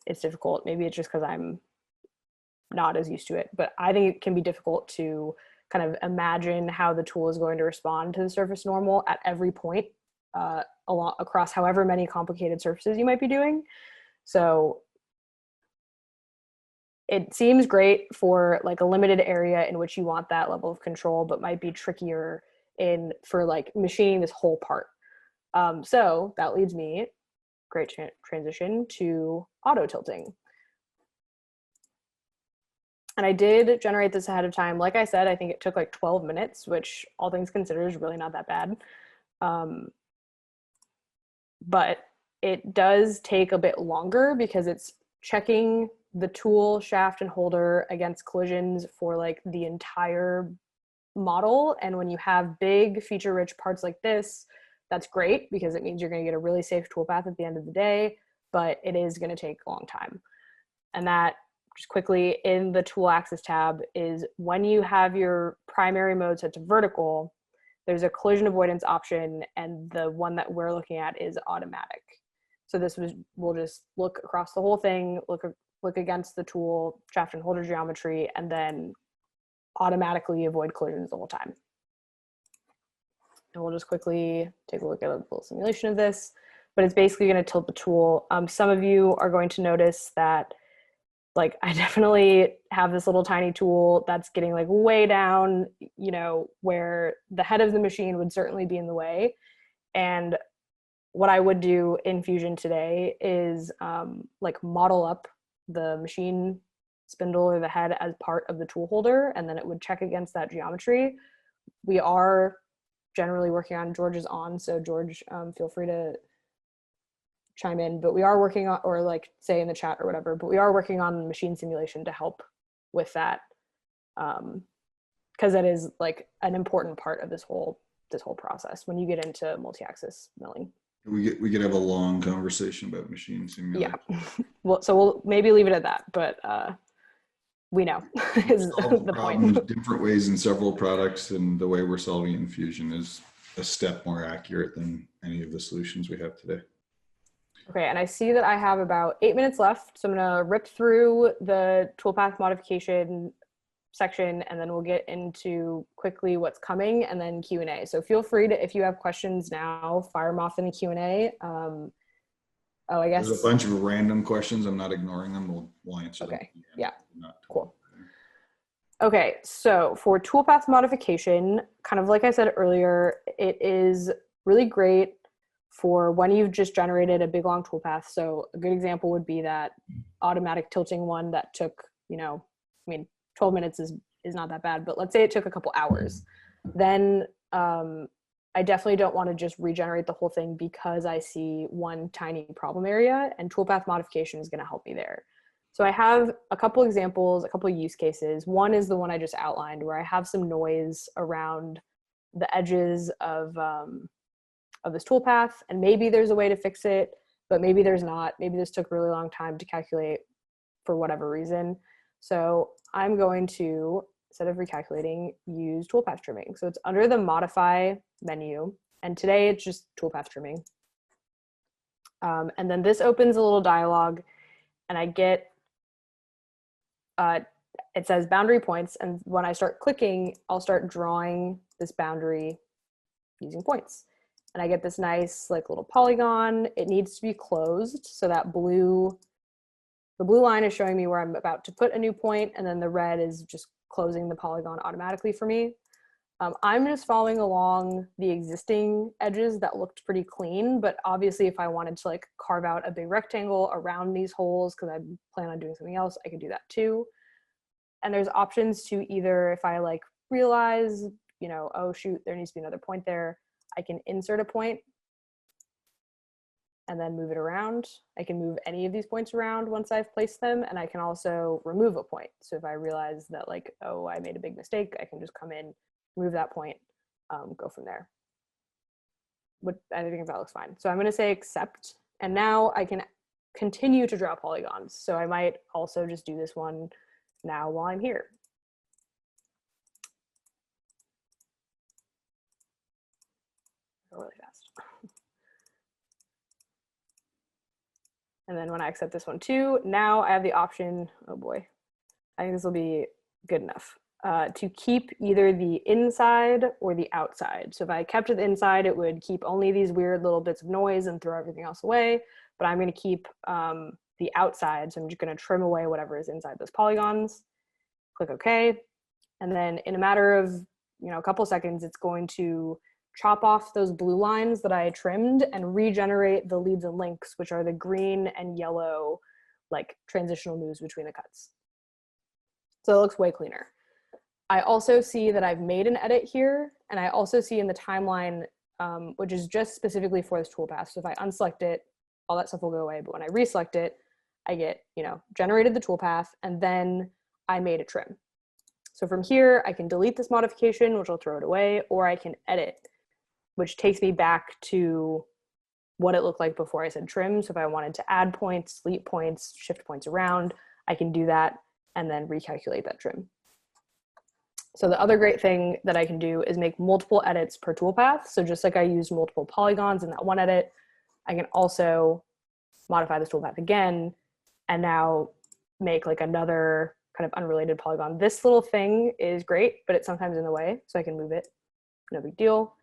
it's difficult. Maybe it's just because I'm not as used to it, but I think it can be difficult to kind of imagine how the tool is going to respond to the surface normal at every point across however many complicated surfaces you might be doing. So it seems great for like a limited area in which you want that level of control, but might be trickier for like machining this whole part. So that leads me, great transition, to auto tilting. And I did generate this ahead of time. Like I said, I think it took like 12 minutes, which all things considered is really not that bad. But it does take a bit longer because it's checking the tool shaft and holder against collisions for like the entire model. And when you have big feature-rich parts like this, that's great because it means you're going to get a really safe toolpath at the end of the day, but it is going to take a long time. And that, just quickly, in the tool axis tab, is when you have your primary mode set to vertical, there's a collision avoidance option, and the one that we're looking at is automatic. So this we'll just look across the whole thing, look against the tool shaft and holder geometry, and then automatically avoid collisions the whole time. And we'll just quickly take a look at a little simulation of this, but it's basically going to tilt the tool. Some of you are going to notice that like I definitely have this little tiny tool that's getting like way down, you know, where the head of the machine would certainly be in the way. And what I would do in Fusion today is like model up the machine spindle or the head as part of the tool holder, and then it would check against that geometry. We are generally working on, George is on, so George, feel free to chime in, but we are working on, or like say in the chat or whatever, but we are working on machine simulation to help with that, because that is like an important part of this whole process when you get into multi-axis milling. We could have a long conversation about machine simulation. Yeah. Well, so we'll maybe leave it at that, but we know is the point. Different ways in several products, and the way we're solving it in Fusion is a step more accurate than any of the solutions we have today. Okay, and I see that I have about 8 minutes left, so I'm gonna rip through the toolpath modification section, and then we'll get into quickly what's coming, and then Q&A. So feel free to, if you have questions now, fire them off in the Q&A. Oh, I guess there's a bunch of random questions. I'm not ignoring them. We'll answer them. Okay, yeah, cool. Okay, so for toolpath modification, kind of like I said earlier, it is really great for when you've just generated a big long toolpath. So a good example would be that automatic tilting one that took, you know, I mean, 12 minutes is not that bad, but let's say it took a couple hours. Then I definitely don't want to just regenerate the whole thing because I see one tiny problem area, and toolpath modification is going to help me there. So I have a couple examples, a couple use cases. One is the one I just outlined, where I have some noise around the edges of this toolpath, and maybe there's a way to fix it, but maybe there's not. Maybe this took a really long time to calculate for whatever reason. So I'm going to, instead of recalculating, use toolpath trimming. So it's under the modify menu, and today it's just toolpath trimming. And then this opens a little dialog, and I get, it says boundary points, and when I start clicking, I'll start drawing this boundary using points. And I get this nice like little polygon. It needs to be closed, so that the blue line is showing me where I'm about to put a new point, and then the red is just closing the polygon automatically for me. I'm just following along the existing edges that looked pretty clean, but obviously if I wanted to like carve out a big rectangle around these holes because I plan on doing something else, I could do that too. And there's options to either, if I like realize, you know, oh shoot, there needs to be another point there, I can insert a point and then move it around. I can move any of these points around once I've placed them, and I can also remove a point. So if I realize that like, oh, I made a big mistake, I can just come in, remove that point, go from there. I think that looks fine. So I'm gonna say accept, and now I can continue to draw polygons. So I might also just do this one now while I'm here. Go really fast. And then when I accept this one too, now I have the option, oh boy, I think this will be good enough, to keep either the inside or the outside. So if I kept it the inside, it would keep only these weird little bits of noise and throw everything else away, but I'm gonna keep the outside. So I'm just gonna trim away whatever is inside those polygons, click OK. And then in a matter of, you know, a couple seconds, it's going to chop off those blue lines that I trimmed and regenerate the leads and links, which are the green and yellow, like transitional moves between the cuts. So it looks way cleaner. I also see that I've made an edit here, and I also see in the timeline, which is just specifically for this toolpath. So if I unselect it, all that stuff will go away. But when I reselect it, I get, you know, generated the toolpath, and then I made a trim. So from here, I can delete this modification, which will throw it away, or I can edit, which takes me back to what it looked like before I said trim. So if I wanted to add points, delete points, shift points around, I can do that and then recalculate that trim. So the other great thing that I can do is make multiple edits per toolpath. So just like I used multiple polygons in that one edit, I can also modify this toolpath again and now make like another kind of unrelated polygon. This little thing is great, but it's sometimes in the way, so I can move it, no big deal.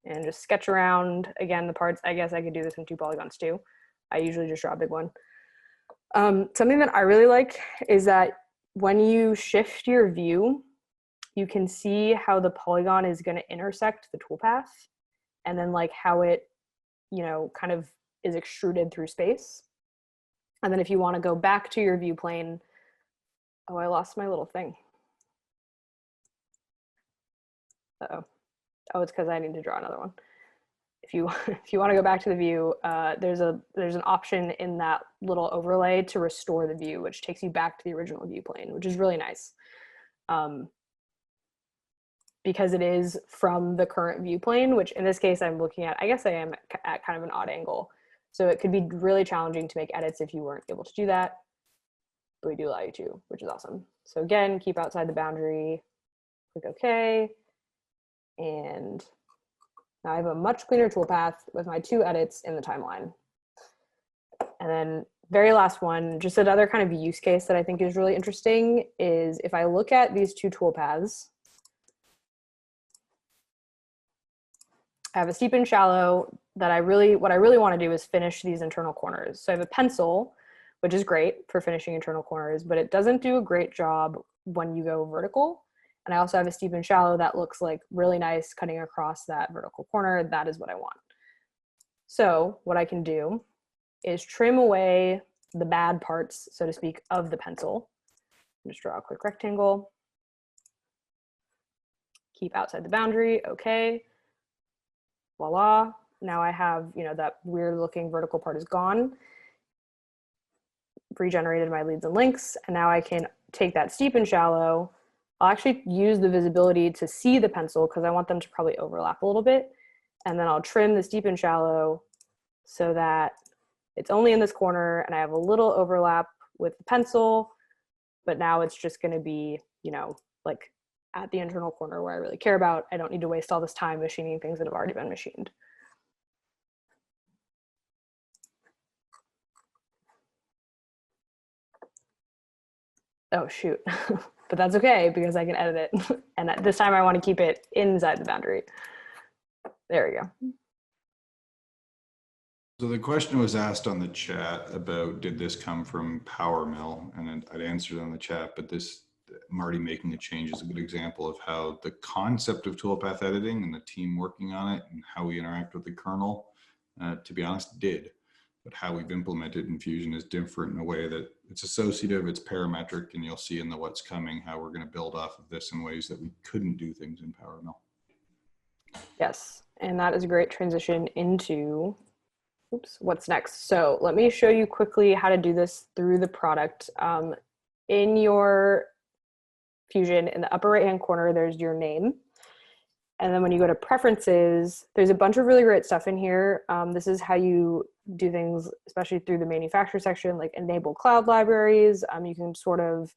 And just sketch around, again, the parts. I guess I could do this in 2 polygons too. I usually just draw a big one. Something that I really like is that when you shift your view, you can see how the polygon is going to intersect the toolpath, and then like how it, you know, kind of is extruded through space. And then if you want to go back to your view plane, oh, I lost my little thing. Uh-oh. Oh, it's because I need to draw another one. If you want to go back to the view, there's an option in that little overlay to restore the view, which takes you back to the original view plane, which is really nice. Because it is from the current view plane, which in this case I'm looking at, I guess I am at kind of an odd angle. So it could be really challenging to make edits if you weren't able to do that, but we do allow you to, which is awesome. So again, keep outside the boundary, click OK. And now I have a much cleaner toolpath with my 2 edits in the timeline. And then very last one, just another kind of use case that I think is really interesting is if I look at these 2 toolpaths, I have a steep and shallow that what I really want to do is finish these internal corners. So I have a pencil, which is great for finishing internal corners, but it doesn't do a great job when you go vertical. And I also have a steep and shallow that looks like really nice cutting across that vertical corner. That is what I want. So what I can do is trim away the bad parts, so to speak, of the pencil. Just draw a quick rectangle. Keep outside the boundary, okay. Voila, now I have, you know, that weird looking vertical part is gone. Regenerated my leads and links, and now I can take that steep and shallow. I'll actually use the visibility to see the pencil because I want them to probably overlap a little bit. And then I'll trim the steep and shallow so that it's only in this corner and I have a little overlap with the pencil, but now it's just going to be, you know, like at the internal corner where I really care about. I don't need to waste all this time machining things that have already been machined. Oh, shoot. But that's okay because I can edit it. And this time I want to keep it inside the boundary. There we go. So the question was asked on the chat about, did this come from PowerMill? And I'd answered on the chat, but this Marty making a change is a good example of how the concept of toolpath editing and the team working on it and how we interact with the kernel, to be honest, did. But how we've implemented in Fusion is different in a way that it's associative, it's parametric, and you'll see in the what's coming how we're going to build off of this in ways that we couldn't do things in PowerMill. Yes, and that is a great transition into what's next. So let me show you quickly how to do this through the product. In your Fusion, in the upper right hand corner, there's your name. And then when you go to preferences, there's a bunch of really great stuff in here. This is how you do things, especially through the manufacturer section, like enable cloud libraries. You can sort of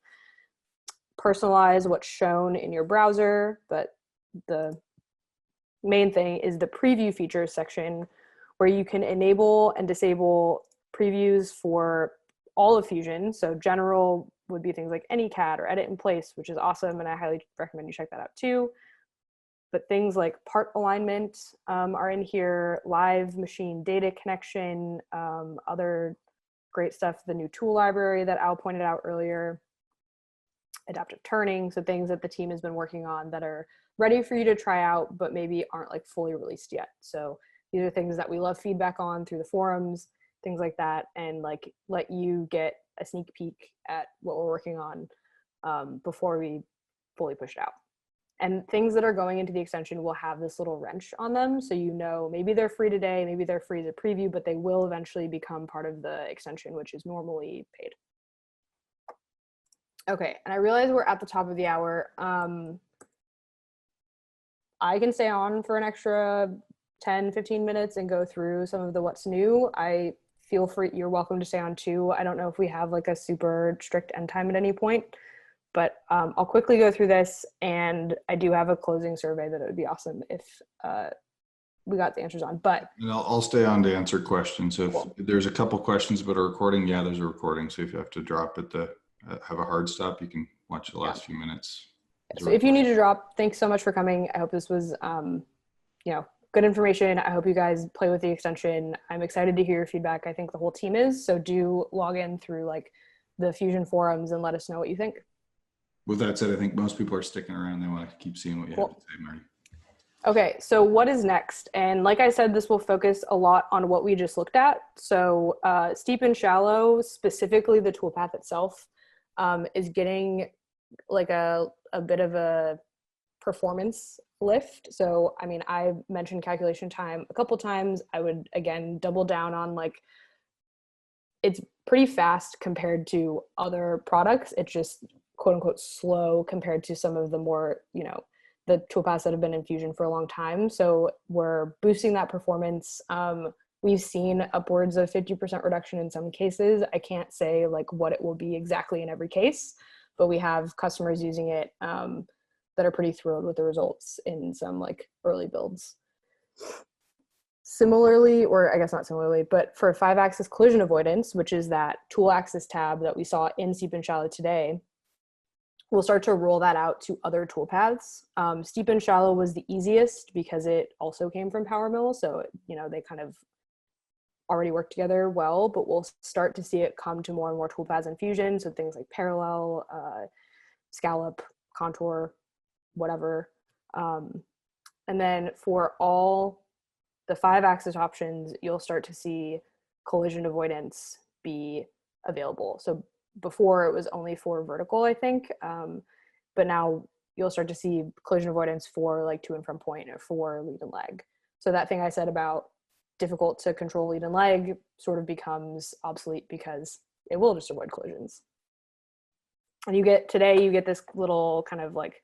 personalize what's shown in your browser, but the main thing is the preview features section, where you can enable and disable previews for all of Fusion. So general would be things like any CAD or edit in place, which is awesome, and I highly recommend you check that out too. But things like part alignment are in here, live machine data connection, other great stuff, the new tool library that Al pointed out earlier, adaptive turning, so things that the team has been working on that are ready for you to try out, but maybe aren't like fully released yet. So these are things that we love feedback on through the forums, things like that, and like let you get a sneak peek at what we're working on before we fully push it out. And things that are going into the extension will have this little wrench on them. So you know, maybe they're free today, maybe they're free as a preview, but they will eventually become part of the extension, which is normally paid. Okay, and I realize we're at the top of the hour. I can stay on for an extra 10, 15 minutes and go through some of the what's new. I feel free, you're welcome to stay on too. I don't know if we have like a super strict end time at any point, but I'll quickly go through this, and I do have a closing survey that it would be awesome if we got the answers on. But and I'll stay on to answer questions. So cool. If there's a couple questions about a recording, yeah, there's a recording. So if you have to drop it to have a hard stop, you can watch the last few minutes. So if you need to drop, thanks so much for coming. I hope this was, you know, good information. I hope you guys play with the extension. I'm excited to hear your feedback. I think the whole team is, so do log in through like the Fusion forums and let us know what you think. With that said, I think most people are sticking around. They want to keep seeing what you have to say, Marty. Okay, so what is next? And like I said, this will focus a lot on what we just looked at. So steep and shallow, specifically the toolpath itself, is getting like a bit of a performance lift. So, I mean, I mentioned calculation time a couple times. I would, again, double down on like, it's pretty fast compared to other products. It's just quote unquote slow compared to some of the more, you know, the toolpaths that have been in Fusion for a long time. So we're boosting that performance. We've seen upwards of 50% reduction in some cases. I can't say like what it will be exactly in every case, but we have customers using it that are pretty thrilled with the results in some like early builds. Similarly, or I guess not similarly, but for 5-axis collision avoidance, which is that tool axis tab that we saw in Steep and Shallow today, we'll start to roll that out to other toolpaths. Steep and Shallow was the easiest because it also came from PowerMill, so you know they kind of already work together well, but we'll start to see it come to more and more toolpaths in Fusion, so things like Parallel, Scallop, Contour, whatever. And then for all the 5-axis options, you'll start to see collision avoidance be available. So before it was only for vertical, I think, but now you'll start to see collision avoidance for like to and from point or for lead and leg. So that thing I said about difficult to control lead and leg sort of becomes obsolete because it will just avoid collisions. And you get this little kind of like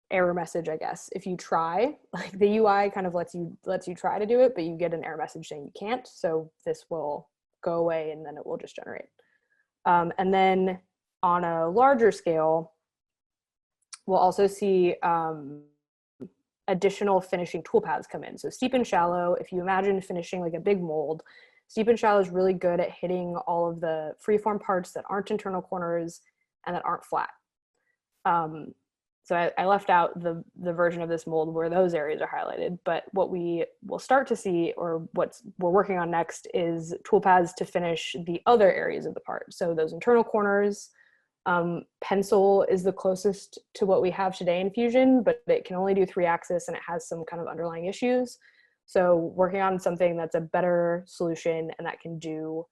error message, I guess. If you try, like the UI kind of lets you try to do it, but you get an error message saying you can't. So this will go away and then it will just generate. And then on a larger scale, we'll also see additional finishing toolpaths come in. So steep and shallow, if you imagine finishing like a big mold, steep and shallow is really good at hitting all of the freeform parts that aren't internal corners and that aren't flat. So I left out the version of this mold where those areas are highlighted, but what we will start to see, or what we're working on next, is toolpaths to finish the other areas of the part. So those internal corners, pencil is the closest to what we have today in Fusion, but it can only do 3-axis and it has some kind of underlying issues. So working on something that's a better solution and that can do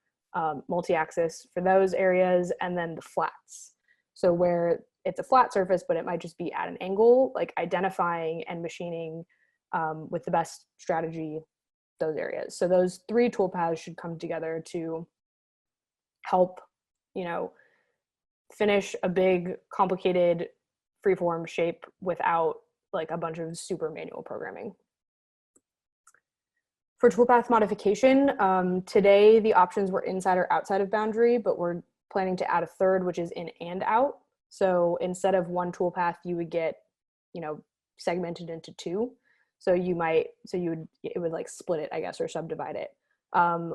multi-axis for those areas, and then the flats. So where it's a flat surface, but it might just be at an angle, like identifying and machining with the best strategy those areas. So those 3 toolpaths should come together to help, you know, finish a big, complicated freeform shape without like a bunch of super manual programming. For toolpath modification, today the options were inside or outside of boundary, but we're planning to add a third, which is in and out. So instead of 1 toolpath, you would get, you know, segmented into 2. So it would like split it, I guess, or subdivide it,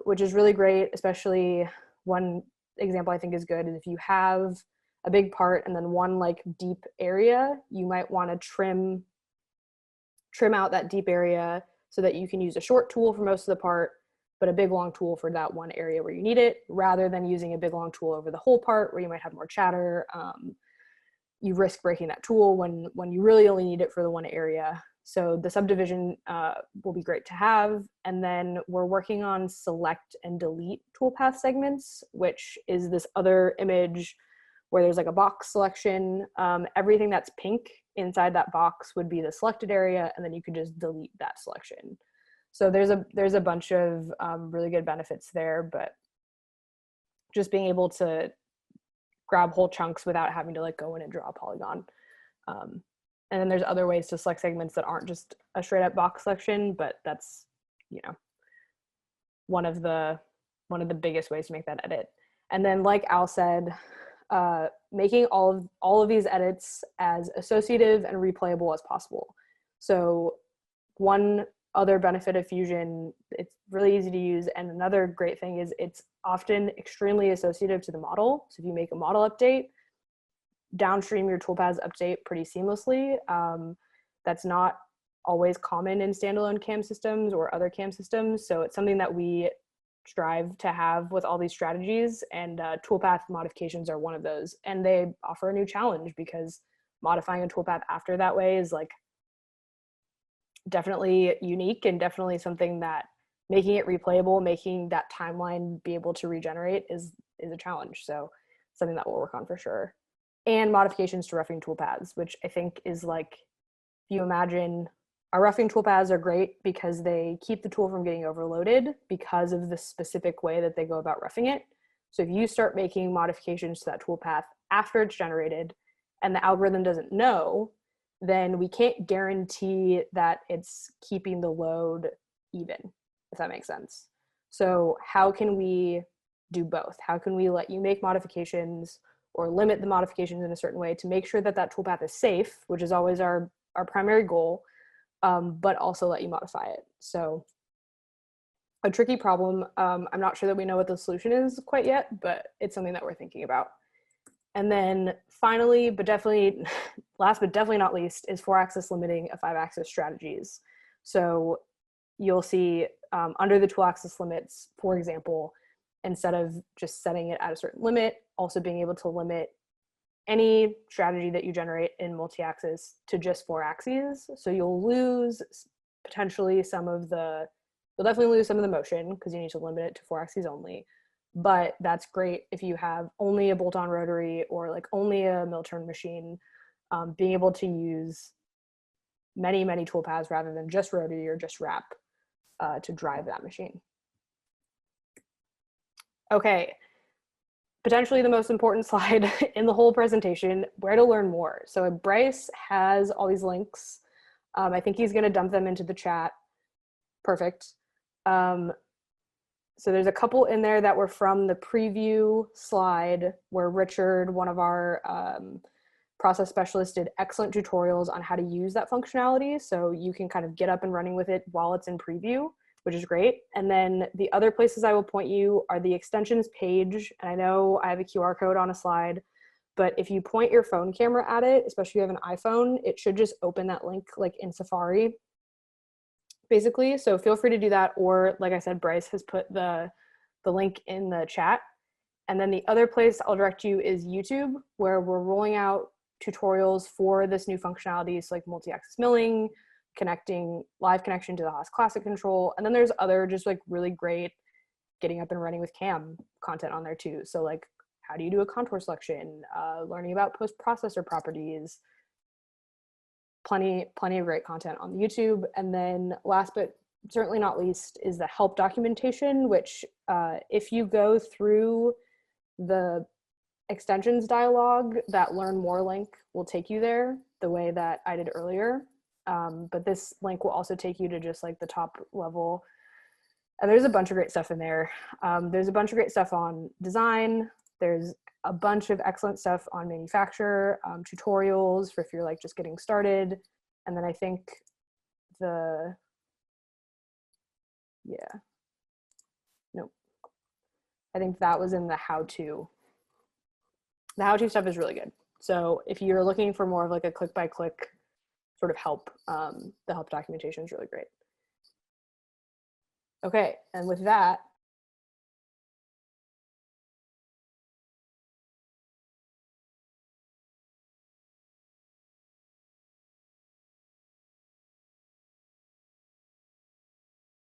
which is really great. Especially one example I think is good is if you have a big part and then one like deep area, you might want to trim out that deep area so that you can use a short tool for most of the part, but a big long tool for that one area where you need it, rather than using a big long tool over the whole part where you might have more chatter. You risk breaking that tool when you really only need it for the one area. So the subdivision will be great to have. And then we're working on select and delete toolpath segments, which is this other image where there's like a box selection. Everything that's pink inside that box would be the selected area, and then you could just delete that selection. So there's a bunch of really good benefits there, but just being able to grab whole chunks without having to like go in and draw a polygon. And then there's other ways to select segments that aren't just a straight up box selection, but that's, you know, one of the biggest ways to make that edit. And then like Al said, making all of these edits as associative and replayable as possible. So one other benefit of Fusion, it's really easy to use, and another great thing is it's often extremely associative to the model. So if you make a model update, downstream your toolpaths update pretty seamlessly. That's not always common in standalone CAM systems or other CAM systems. So it's something that we strive to have with all these strategies, and toolpath modifications are one of those. And they offer a new challenge because modifying a toolpath after that way is like definitely unique, and definitely something that making it replayable, making that timeline be able to regenerate is a challenge. So something that we'll work on for sure. And modifications to roughing toolpaths, which I think is like, if you imagine, our roughing toolpaths are great because they keep the tool from getting overloaded because of the specific way that they go about roughing it. So if you start making modifications to that toolpath after it's generated and the algorithm doesn't know, then we can't guarantee that it's keeping the load even, if that makes sense. So how can we do both? How can we let you make modifications or limit the modifications in a certain way to make sure that that toolpath is safe, which is always our primary goal, but also let you modify it. So a tricky problem. I'm not sure that we know what the solution is quite yet, but it's something that we're thinking about. And then finally, but definitely last but definitely not least, is 4-axis limiting of 5-axis strategies. So you'll see under the tool axis limits, for example, instead of just setting it at a certain limit, also being able to limit any strategy that you generate in multi-axis to just 4 axes. So you'll lose potentially some of the, you'll definitely lose some of the motion because you need to limit it to 4 axes only. But that's great if you have only a bolt-on rotary or like only a mill turn machine, being able to use many, many toolpaths rather than just rotary or just wrap to drive that machine. Okay, potentially the most important slide in the whole presentation, where to learn more. So Bryce has all these links. I think he's gonna dump them into the chat. Perfect. So there's a couple in there that were from the preview slide where Richard, one of our process specialists, did excellent tutorials on how to use that functionality. So you can kind of get up and running with it while it's in preview, which is great. And then the other places I will point you are the extensions page. And I know I have a QR code on a slide, but if you point your phone camera at it, especially if you have an iPhone, it should just open that link like in Safari, basically. So feel free to do that. Or like I said, Bryce has put the link in the chat. And then the other place I'll direct you is YouTube, where we're rolling out tutorials for this new functionalities like multi-axis milling, connecting live connection to the Haas Classic control. And then there's other just like really great getting up and running with CAM content on there too. So like, how do you do a contour selection, learning about post-processor properties, plenty of great content on YouTube. And then last but certainly not least is the help documentation, which if you go through the extensions dialog, that learn more link will take you there the way that I did earlier. But this link will also take you to just like the top level. And there's a bunch of great stuff in there. There's a bunch of great stuff on design. There's a bunch of excellent stuff on manufacture, tutorials for if you're like just getting started. And then I think I think that was in the how-to. The how-to stuff is really good. So if you're looking for more of like a click-by-click sort of help, the help documentation is really great. Okay, and with that,